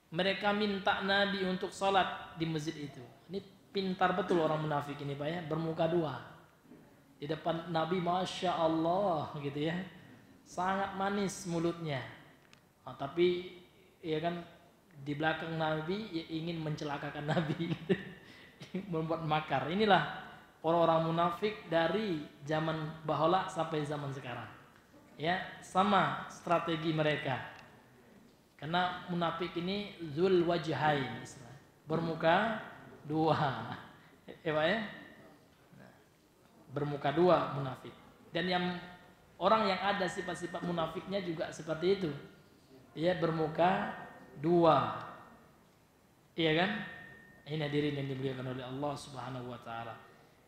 Mereka minta Nabi untuk salat di masjid itu. Ini pintar betul orang munafik ini Pak ya, bermuka dua. Di depan Nabi Masya Allah gitu ya, sangat manis mulutnya. Nah, tapi ya kan di belakang Nabi ya ingin mencelakakan Nabi gitu. Membuat makar. Inilah orang-orang munafik dari zaman bahola sampai zaman sekarang. Ya, sama strategi mereka. Karena munafik ini zul wajhain, bermuka dua. Ya Pak ya? Bermuka dua munafik. Dan yang orang yang ada sifat-sifat munafiknya juga seperti itu. Ya, bermuka dua. Iya kan? Ini hadirin yang dimuliakan oleh Allah Subhanahu wa taala.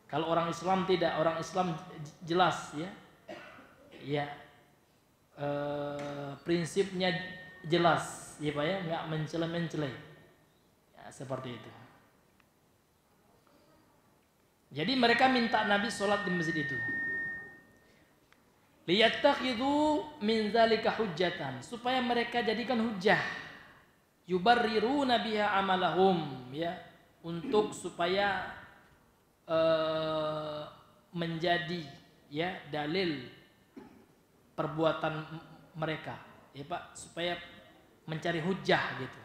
Kalau orang Islam tidak, orang Islam jelas ya. Ya. Prinsipnya jelas, ya Pak ya, enggak mencela-mencela. Ya, seperti itu. Jadi mereka minta Nabi sholat di masjid itu. Liyattakhidhu min dzalika hujjatan, supaya mereka jadikan hujjah. Yubarriruna biha amalahum, ya, untuk supaya menjadi ya dalil perbuatan mereka, ya Pak, supaya mencari hujjah gitu.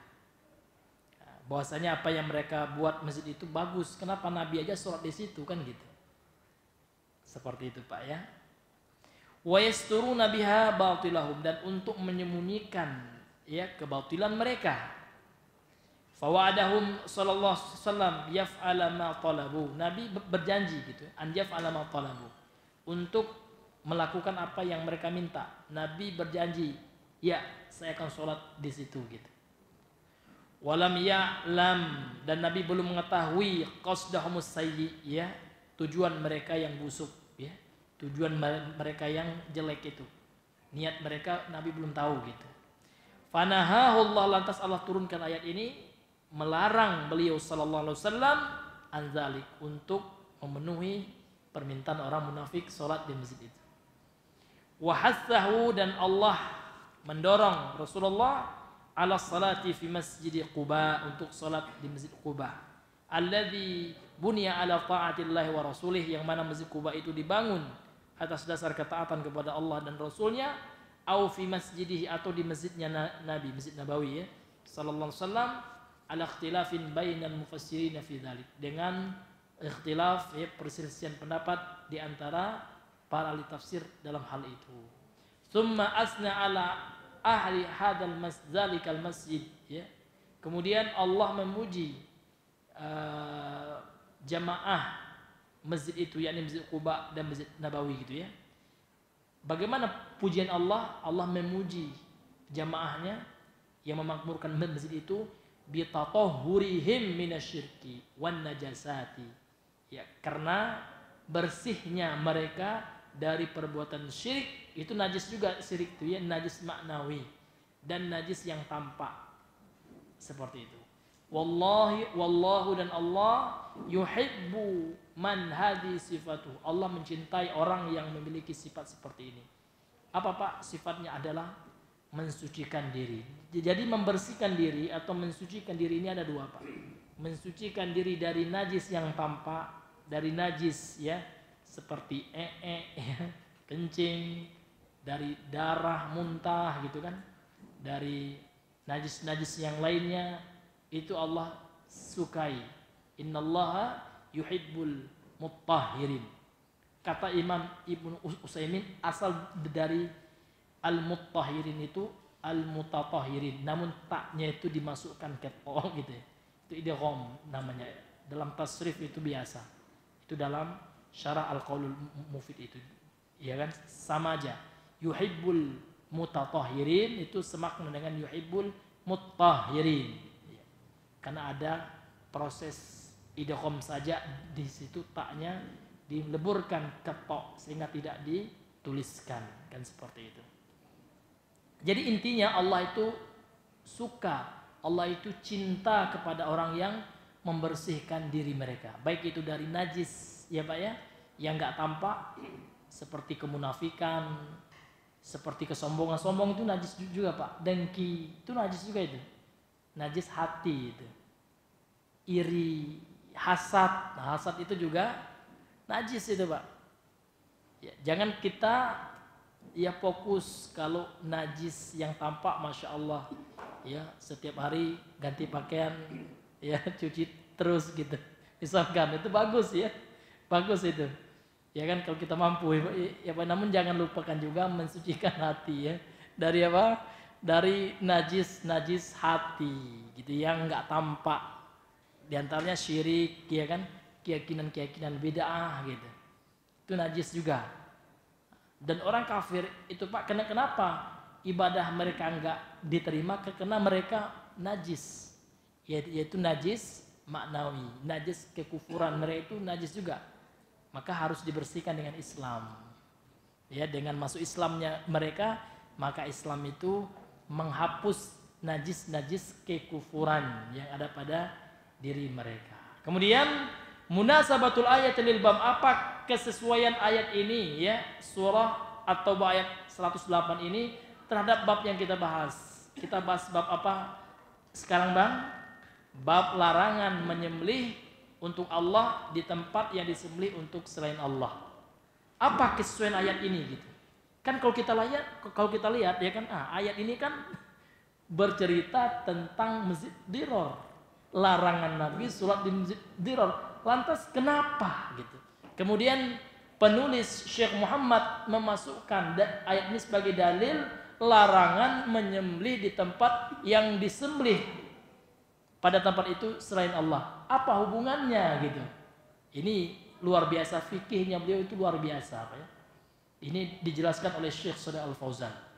Bahwasanya apa yang mereka buat masjid itu bagus, kenapa Nabi aja sholat di situ kan gitu. Seperti itu Pak ya. Wa yasturuna biha batilahum, dan untuk menyembunyikan ya kebatilan mereka. Fawadahum sallallahu alaihi wasallam yaf'ala ma talabu. Nabi berjanji gitu, an yaf'ala ma talabu, untuk melakukan apa yang mereka minta. Nabi berjanji, ya saya akan sholat di situ gitu. Walam ya'lam, dan Nabi belum mengetahui qasdahumus sayyi, ya, tujuan mereka yang busuk, ya, tujuan mereka yang jelek itu. Niat mereka Nabi belum tahu gitu. Fanahahu Allah, lantas Allah turunkan ayat ini melarang beliau sallallahu alaihi wasallam anzalik, untuk memenuhi permintaan orang munafik sholat di masjid itu. Wahassahu, dan Allah mendorong Rasulullah ala salati fi masjid Quba, untuk sholat di masjid Quba. Alladzi bunya ala ta'atillahi wa rasulih, yang mana masjid Quba itu dibangun atas dasar ketaatan kepada Allah dan Rasulnya. Au fi masjidihi, atau di masjidnya Nabi, Masjid Nabawi ya, sallallahu alaihi wasallam, ala ikhtilafin bainal mufassirin fi dzalik, dengan ikhtilaf ya, perselisihan pendapat di antara para ahli tafsir dalam hal itu. Tsumma asna ala ahli hadzal zalikal masjid ya. Kemudian Allah memuji jamaah masjid itu, yakni Masjid Quba dan Masjid Nabawi gitu ya. Bagaimana pujian Allah? Allah memuji jamaahnya yang memakmurkan masjid itu bitatahhurihim minasyirki wan najasati. Ya, karena bersihnya mereka dari perbuatan syirik. Itu najis juga syirik itu ya, najis maknawi dan najis yang tampak. Seperti itu. Wallahu, dan Allah yuhibbu man hadhi sifatuh. Allah mencintai orang yang memiliki sifat seperti ini. Apa Pak? Sifatnya adalah mensucikan diri. Jadi membersihkan diri atau mensucikan diri ini ada dua Pak. Mensucikan diri dari najis yang tampak, dari najis ya, seperti ya, kencing, dari darah muntah gitu kan, dari najis-najis yang lainnya, itu Allah sukai. Innallaha yuhibbul mutahhirin. Kata Imam Ibnu Utsaimin, asal dari al-mutahhirin itu al-mutatahhirin, namun taknya itu dimasukkan ke to gitu ya. Itu idgham namanya. Dalam tasrif itu biasa. Itu dalam syarah al-qaulul mufid itu. Ya kan? Sama aja. Yuhibbul mutatahhirin itu semakna dengan yuhibbul mutahhirin. Karena ada proses idgham saja, di situ taknya dileburkan ke to sehingga tidak dituliskan, kan seperti itu. Jadi intinya Allah itu suka, Allah itu cinta kepada orang yang membersihkan diri mereka, baik itu dari najis ya Pak ya, yang nggak tampak seperti kemunafikan, seperti kesombongan. Sombong itu najis juga Pak. Dengki itu najis juga itu. Najis hati itu. Iri, hasad. Nah, hasad itu juga najis itu Pak. Ya, jangan kita ya fokus kalau najis yang tampak Masya Allah. Ya, setiap hari ganti pakaian, ya cuci terus gitu. Misalkan itu bagus ya. Bagus itu. Ya kan kalau kita mampu ya Pak, namun jangan lupakan juga mensucikan hati ya. Dari apa? Dari najis hati gitu yang enggak tampak. Di antaranya syirik ya kan, keyakinan bid'ah gitu. Itu najis juga. Dan orang kafir itu Pak, kenapa ibadah mereka enggak diterima? Karena mereka najis. Yaitu najis maknawi, najis kekufuran, mereka itu najis juga. Maka harus dibersihkan dengan Islam. Ya, dengan masuk Islamnya mereka, maka Islam itu menghapus najis-najis kekufuran yang ada pada diri mereka. Kemudian munasabatul ayat lil bab, apa kesesuaian ayat ini ya, surah atau ayat 108 ini terhadap bab yang kita bahas. Kita bahas bab apa sekarang Bang? Bab larangan menyembelih untuk Allah di tempat yang disembelih untuk selain Allah. Apa kesesuaian ayat ini gitu? Kan kalau kita lihat ya kan, ayat ini kan bercerita tentang Masjid Dirar. Larangan Nabi sholat di Masjid Dirar. Lantas kenapa gitu? Kemudian penulis Syekh Muhammad memasukkan ayat ini sebagai dalil larangan menyembelih di tempat yang disembelih pada tempat itu selain Allah. Apa hubungannya gitu? Ini luar biasa, fikihnya beliau itu luar biasa ya. Ini dijelaskan oleh Syekh Shalih Al-Fauzan.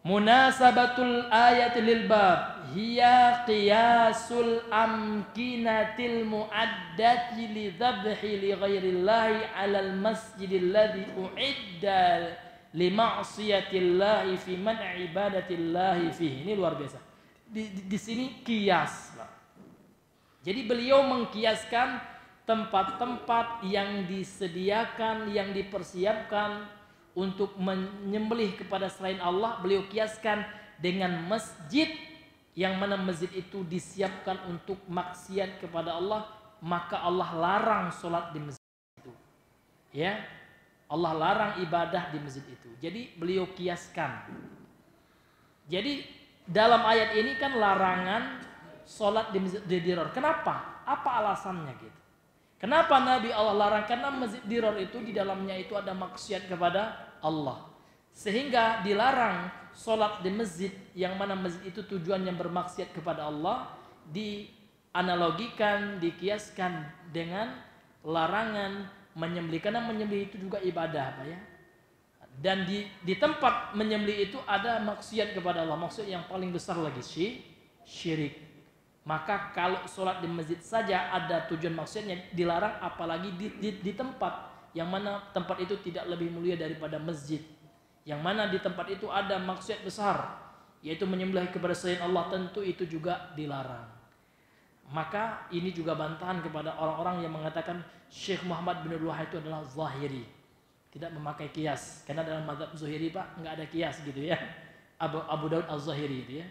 Munasabatul ayat lil bab hiya qiyasul amkinatil muaddati li dzabhi li ghairillahi 'alal masjidil ladzi u'idda li ma'siyatillahi fi man ibadatillahi fihi. Ini luar biasa. Di sini kias. Jadi beliau mengkiaskan tempat-tempat yang disediakan, yang dipersiapkan untuk menyembelih kepada selain Allah, beliau kiaskan dengan masjid, yang mana masjid itu disiapkan untuk maksiat kepada Allah, maka Allah larang sholat di masjid itu. Ya, Allah larang ibadah di masjid itu. Jadi beliau kiaskan. Jadi dalam ayat ini kan larangan sholat di masjid diror. Kenapa? Apa alasannya gitu? Kenapa Nabi Allah larang? Karena masjid diror itu di dalamnya itu ada maksiat kepada Allah. Sehingga dilarang sholat di masjid, yang mana masjid itu tujuannya bermaksiat kepada Allah, dianalogikan, dikiaskan dengan larangan menyembelih. Karena menyembelih itu juga ibadah, Pak ya. Dan di tempat menyembelih itu ada maksiat kepada Allah. Maksud yang paling besar lagi syirik. Maka kalau sholat di masjid saja ada tujuan maksiatnya dilarang, apalagi di tempat yang mana tempat itu tidak lebih mulia daripada masjid. Yang mana di tempat itu ada maksiat besar, yaitu menyembelih kepada selain Allah, tentu itu juga dilarang. Maka ini juga bantahan kepada orang-orang yang mengatakan Syekh Muhammad bin Abdul Wahhab itu adalah zahiri, tidak memakai kias. Karena dalam mazhab Zuhiri, Pak, nggak ada kias gitu ya. Abu Daud Az-Zahiri itu ya,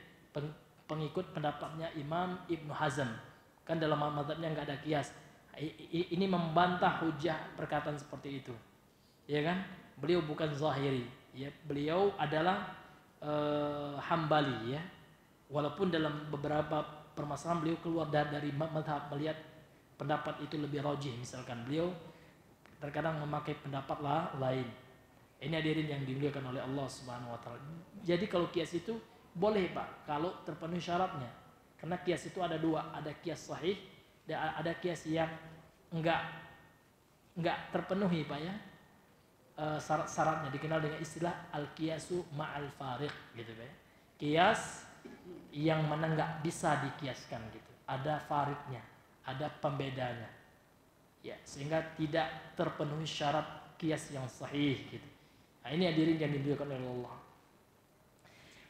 pengikut pendapatnya Imam Ibnu Hazm. Kan dalam mazhabnya nggak ada kias. Ini membantah hujah perkataan seperti itu. Ya kan? Beliau bukan Zahiri, ya. Beliau adalah Hambali ya. Walaupun dalam beberapa permasalahan beliau keluar dari mazhab, melihat pendapat itu lebih rajih, misalkan beliau terkadang memakai pendapat lain. Ini hadirin yang dimuliakan oleh Allah Subhanahu wa taala. Jadi kalau kias itu boleh, Pak, kalau terpenuhi syaratnya. Karena kias itu ada dua, ada kias sahih dan ada kias yang enggak terpenuhi, Pak ya. Syarat-syaratnya dikenal dengan istilah al-qiyasu ma'al fariq gitu, Pak ya. Kias yang mana enggak bisa dikiaskan gitu. Ada fariqnya, ada pembedanya. Ya, sehingga tidak terpenuhi syarat kias yang sahih gitu. Nah, ini hadirin yang dimuliakan oleh Allah.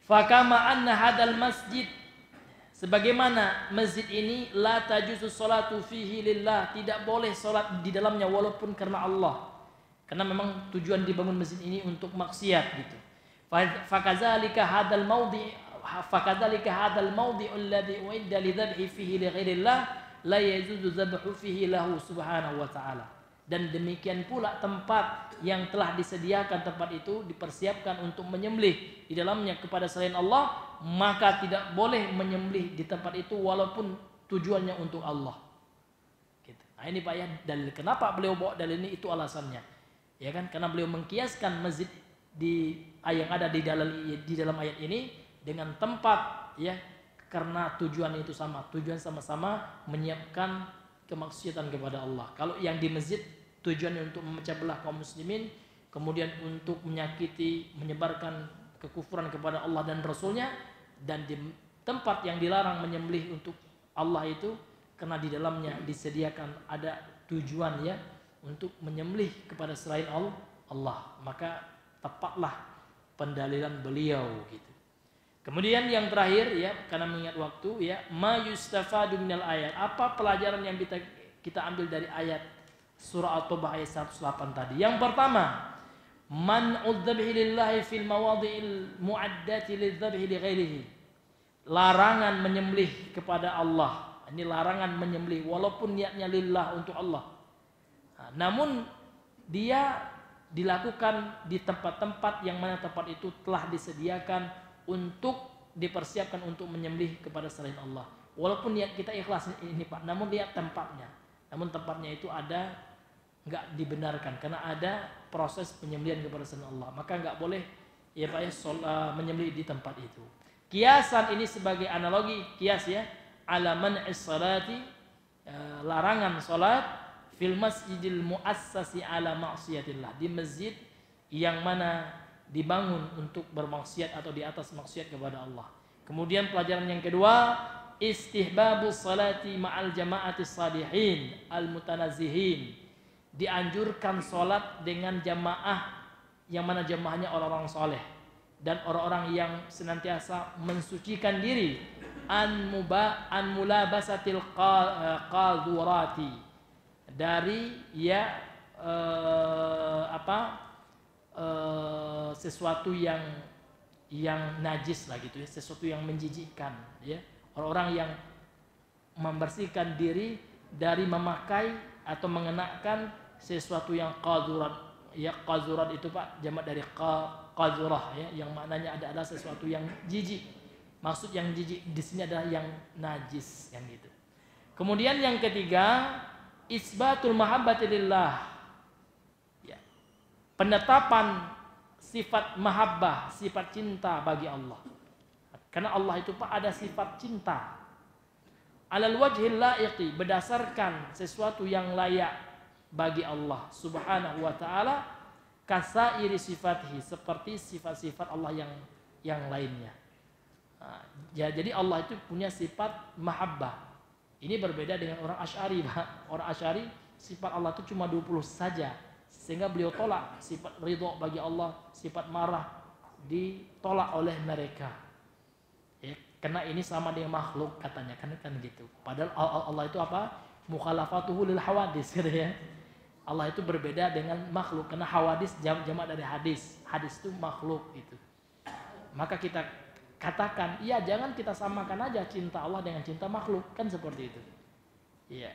Fakama anna hadal masjid, sebagaimana masjid ini la tajuzu sholatu fihi lillah, tidak boleh salat di dalamnya walaupun karena Allah. Karena memang tujuan dibangun masjid ini untuk maksiat gitu. Fakadzalika hadal maudhi alladhi uidda lidzabhi fihi li ghairillah la yajuzu dzabhu fihi lahu subhanahu wa ta'ala. Dan demikian pula tempat yang telah disediakan, tempat itu dipersiapkan untuk menyembelih di dalamnya kepada selain Allah, maka tidak boleh menyembelih di tempat itu walaupun tujuannya untuk Allah. Gitu. Nah ini Pak ya dalil. Kenapa beliau bawa dalil ini, itu alasannya. Ya kan? Karena beliau mengkiaskan masjid yang ada di dalam ayat ini dengan tempat ya, karena tujuan itu sama, tujuan sama-sama menyiapkan kemaksiatan kepada Allah. Kalau yang di masjid tujuannya untuk memecah belah kaum muslimin, kemudian untuk menyakiti, menyebarkan kekufuran kepada Allah dan Rasulnya, dan di tempat yang dilarang menyembelih untuk Allah itu karena di dalamnya disediakan ada tujuan ya untuk menyembelih kepada selain Allah, maka tepatlah pendalilan beliau gitu. Kemudian yang terakhir ya, karena mengingat waktu ya, ma yustafadu minal ayat. Apa pelajaran yang kita ambil dari ayat surah At-Taubah ayat 108 tadi? Yang pertama, man'udz dzabhi lillahi fil mawadhi'il mu'addati lidzabhi li ghairihi. Larangan menyembelih kepada Allah. Ini larangan menyembelih walaupun niatnya lillah, untuk Allah. Nah, namun dia dilakukan di tempat-tempat yang mana tempat itu telah disediakan untuk dipersiapkan untuk menyembelih kepada selain Allah. Walaupun niat kita ikhlas ini Pak, namun lihat tempatnya. Namun tempatnya itu ada enggak dibenarkan karena ada proses penyembelihan kepada selain Allah. Maka enggak boleh ya Pak ya menyembelih di tempat itu. Kiasan ini sebagai analogi kias ya, ala man'is salati, larangan salat fil masjidil muassasi ala ma'siyatillah, di masjid yang mana dibangun untuk bermaksiat atau di atas maksiat kepada Allah. Kemudian pelajaran yang kedua, istihbabus salati ma'al jama'atis salihin al-mutanazzihin. Dianjurkan salat dengan jamaah yang mana jamaahnya orang-orang saleh dan orang-orang yang senantiasa mensucikan diri an mulabasatil qadurati, dari sesuatu yang najis lah gitu ya, sesuatu yang menjijikkan ya. Orang-orang yang membersihkan diri dari memakai atau mengenakan sesuatu yang qazurat. Ya, qazurat itu Pak jamak dari qazurah ya, yang maknanya adalah sesuatu yang jijik. Maksud yang jijik di sini adalah yang najis yang gitu. Kemudian yang ketiga, isbatul mahabbati lillah. Ya. Penetapan sifat mahabbah, sifat cinta bagi Allah. Karena Allah itu Pak ada sifat cinta. Alal wajhil laiqi, berdasarkan sesuatu yang layak bagi Allah Subhanahu wa taala, kasairi sifatihi, seperti sifat-sifat Allah yang lainnya. Jadi Allah itu punya sifat mahabbah. Ini berbeda dengan orang Asy'ari, Pak. Orang Asy'ari sifat Allah itu cuma 20 saja. Sehingga beliau tolak sifat ridho bagi Allah, sifat marah ditolak oleh mereka. Ya, karena ini sama dengan makhluk katanya kan gitu. Padahal Allah itu apa? Mukhalafatuhu lil hawadis gitu ya. Allah itu berbeda dengan makhluk karena hawadis jamak dari hadis. Hadis itu makhluk gitu. Maka kita katakan, iya jangan kita samakan aja cinta Allah dengan cinta makhluk, kan seperti itu. Iya.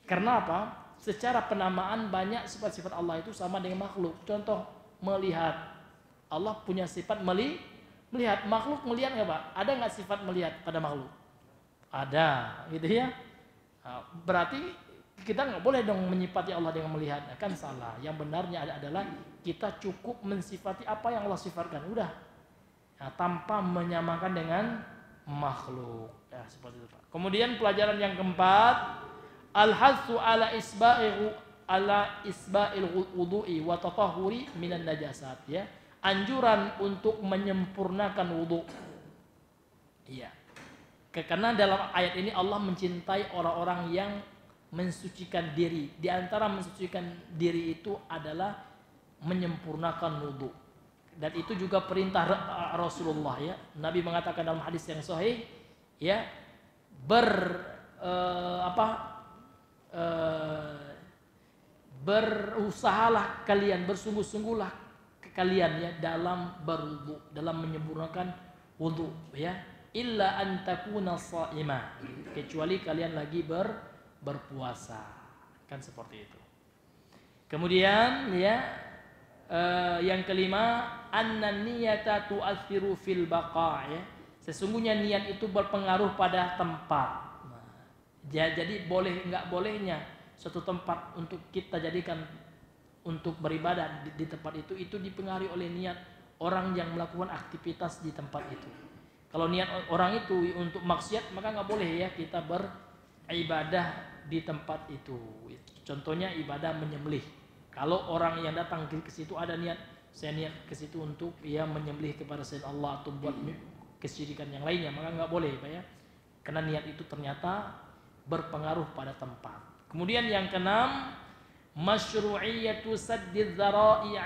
Karena apa? Secara penamaan banyak sifat-sifat Allah itu sama dengan makhluk. Contoh melihat, Allah punya sifat melihat. Makhluk melihat nggak Pak? Ada nggak sifat melihat pada makhluk? Ada, gitu ya. Berarti kita nggak boleh dong menyifati Allah dengan melihat, kan salah. Yang benarnya adalah kita cukup mensifati apa yang Allah sifatkan, udah. Nah, tanpa menyamakan dengan makhluk. Ya, seperti itu Pak. Kemudian pelajaran yang keempat, al-hassu ala isba'il wudu'i wa tatahhuri minan najasat ya. Anjuran untuk menyempurnakan wudu. Iya. Karena dalam ayat ini Allah mencintai orang-orang yang mensucikan diri. Di antara mensucikan diri itu adalah menyempurnakan wudu. Dan itu juga perintah Rasulullah ya. Nabi mengatakan dalam hadis yang sahih ya, berusahalah kalian, bersungguh-sungguhlah kalian ya dalam berwudu, dalam menyempurnakan wudu ya. Illa an takuna sha'ima, kecuali kalian lagi berpuasa, kan seperti itu. Kemudian ya yang kelima, annan niyata tu'athiru fil baqa ya. Sesungguhnya niat itu berpengaruh pada tempat. Jadi boleh enggak bolehnya suatu tempat untuk kita jadikan untuk beribadah di tempat itu dipengaruhi oleh niat orang yang melakukan aktivitas di tempat itu. Kalau niat orang itu untuk maksiat, maka enggak boleh ya kita beribadah di tempat itu. Contohnya ibadah menyembelih. Kalau orang yang datang ke situ ada niat, saya niat ke situ untuk ya menyembelih kepada selain Allah atau buat kesyirikan yang lainnya, maka enggak boleh Pak ya. Karena niat itu ternyata berpengaruh pada tempat. Kemudian yang keenam, masyru'iyatu saddidz dzara'i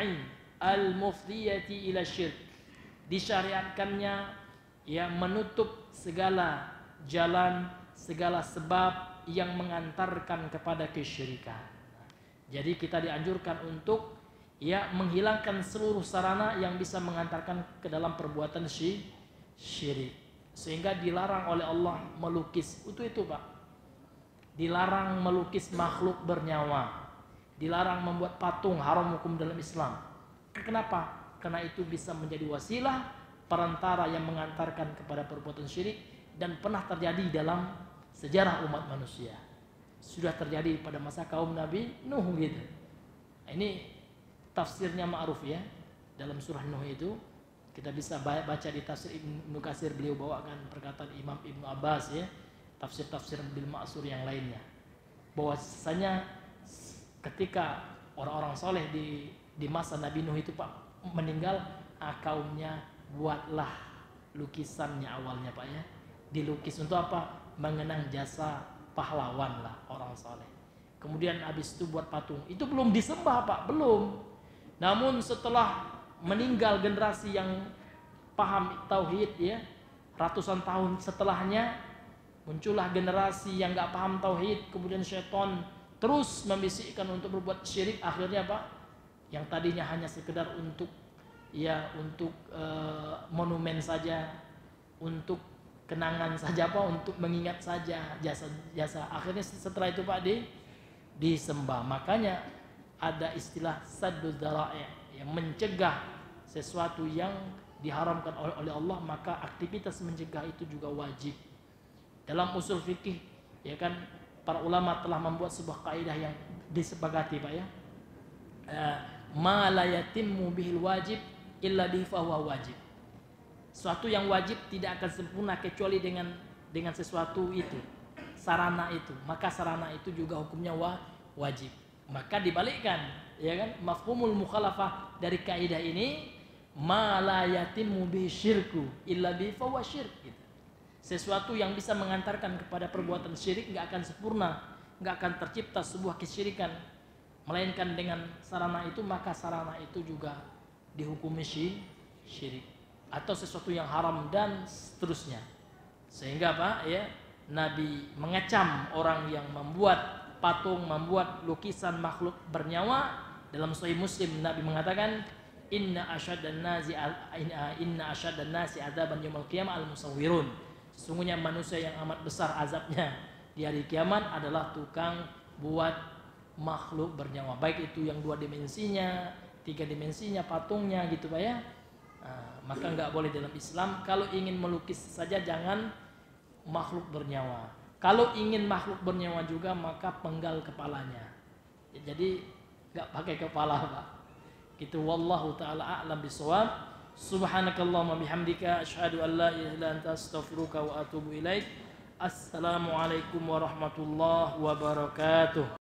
al-mufdiyati ila syirk. Disyariatkannya ya menutup segala jalan, segala sebab yang mengantarkan kepada kesyirikan. Jadi kita dianjurkan untuk ya menghilangkan seluruh sarana yang bisa mengantarkan ke dalam perbuatan syirik. Sehingga dilarang oleh Allah melukis. Itu Pak. Dilarang melukis makhluk bernyawa. Dilarang membuat patung, haram hukum dalam Islam. Kenapa? Karena itu bisa menjadi wasilah perantara yang mengantarkan kepada perbuatan syirik dan pernah terjadi dalam sejarah umat manusia. Sudah terjadi pada masa kaum Nabi Nuh gitu. Ini tafsirnya ma'ruf ya. Dalam surah Nuh itu kita bisa baca di tafsir Ibnu Katsir, beliau bawakan perkataan Imam Ibnu Abbas ya. Tafsir-tafsir bil ma'sur yang lainnya. Bahwasanya ketika orang-orang soleh di masa Nabi Nuh itu Pak meninggal, kaumnya buatlah lukisannya awalnya Pak ya. Dilukis untuk apa? Mengenang jasa pahlawan lah orang soleh. Kemudian habis itu buat patung. Itu belum disembah Pak, belum. Namun setelah meninggal generasi yang paham tauhid ya, ratusan tahun setelahnya muncullah generasi yang nggak paham tauhid. Kemudian syaitan terus membisikkan untuk berbuat syirik, akhirnya apa? Yang tadinya hanya sekedar untuk monumen saja, untuk kenangan saja, untuk mengingat saja jasa. Akhirnya setelah itu Pak disembah. Makanya ada istilah saddud dzara'i, yang mencegah sesuatu yang diharamkan oleh Allah, maka aktivitas mencegah itu juga wajib. Dalam usul fikih, ya kan, para ulama telah membuat sebuah kaidah yang disepakati Pak ya. Ma la yatimmu bihil wajib illa bihi fahuwa wajib. Suatu yang wajib tidak akan sempurna kecuali dengan sesuatu itu, sarana itu, maka sarana itu juga hukumnya wajib. Maka dibalikkan, ya kan, mafhumul mukhalafah dari kaidah ini, ma la yatimmu bihi syirku illa bihi fahuwa syirk gitu. Sesuatu yang bisa mengantarkan kepada perbuatan syirik nggak akan sempurna, nggak akan tercipta sebuah kesyirikan melainkan dengan sarana itu, maka sarana itu juga dihukumi syirik atau sesuatu yang haram dan seterusnya. Sehingga Pak ya, Nabi mengecam orang yang membuat patung, membuat lukisan makhluk bernyawa. Dalam Sahih Muslim Nabi mengatakan, inna asyaddan nasi adzaban yaumil qiyamah al-musawwirun. Sesungguhnya manusia yang amat besar azabnya di hari kiamat adalah tukang buat makhluk bernyawa, baik itu yang 2 dimensinya, 3 dimensinya, patungnya gitu Pak ya. Maka nggak boleh dalam Islam. Kalau ingin melukis saja jangan makhluk bernyawa. Kalau ingin makhluk bernyawa juga maka penggal kepalanya. Jadi nggak pakai kepala Pak. Gitu, wallahu taala a'lam bishawab. Subhanakallahumma bihamdika asyhadu an la ilaha illa anta astaghfiruka wa atubu ilaik. Assalamualaikum warahmatullahi wabarakatuh.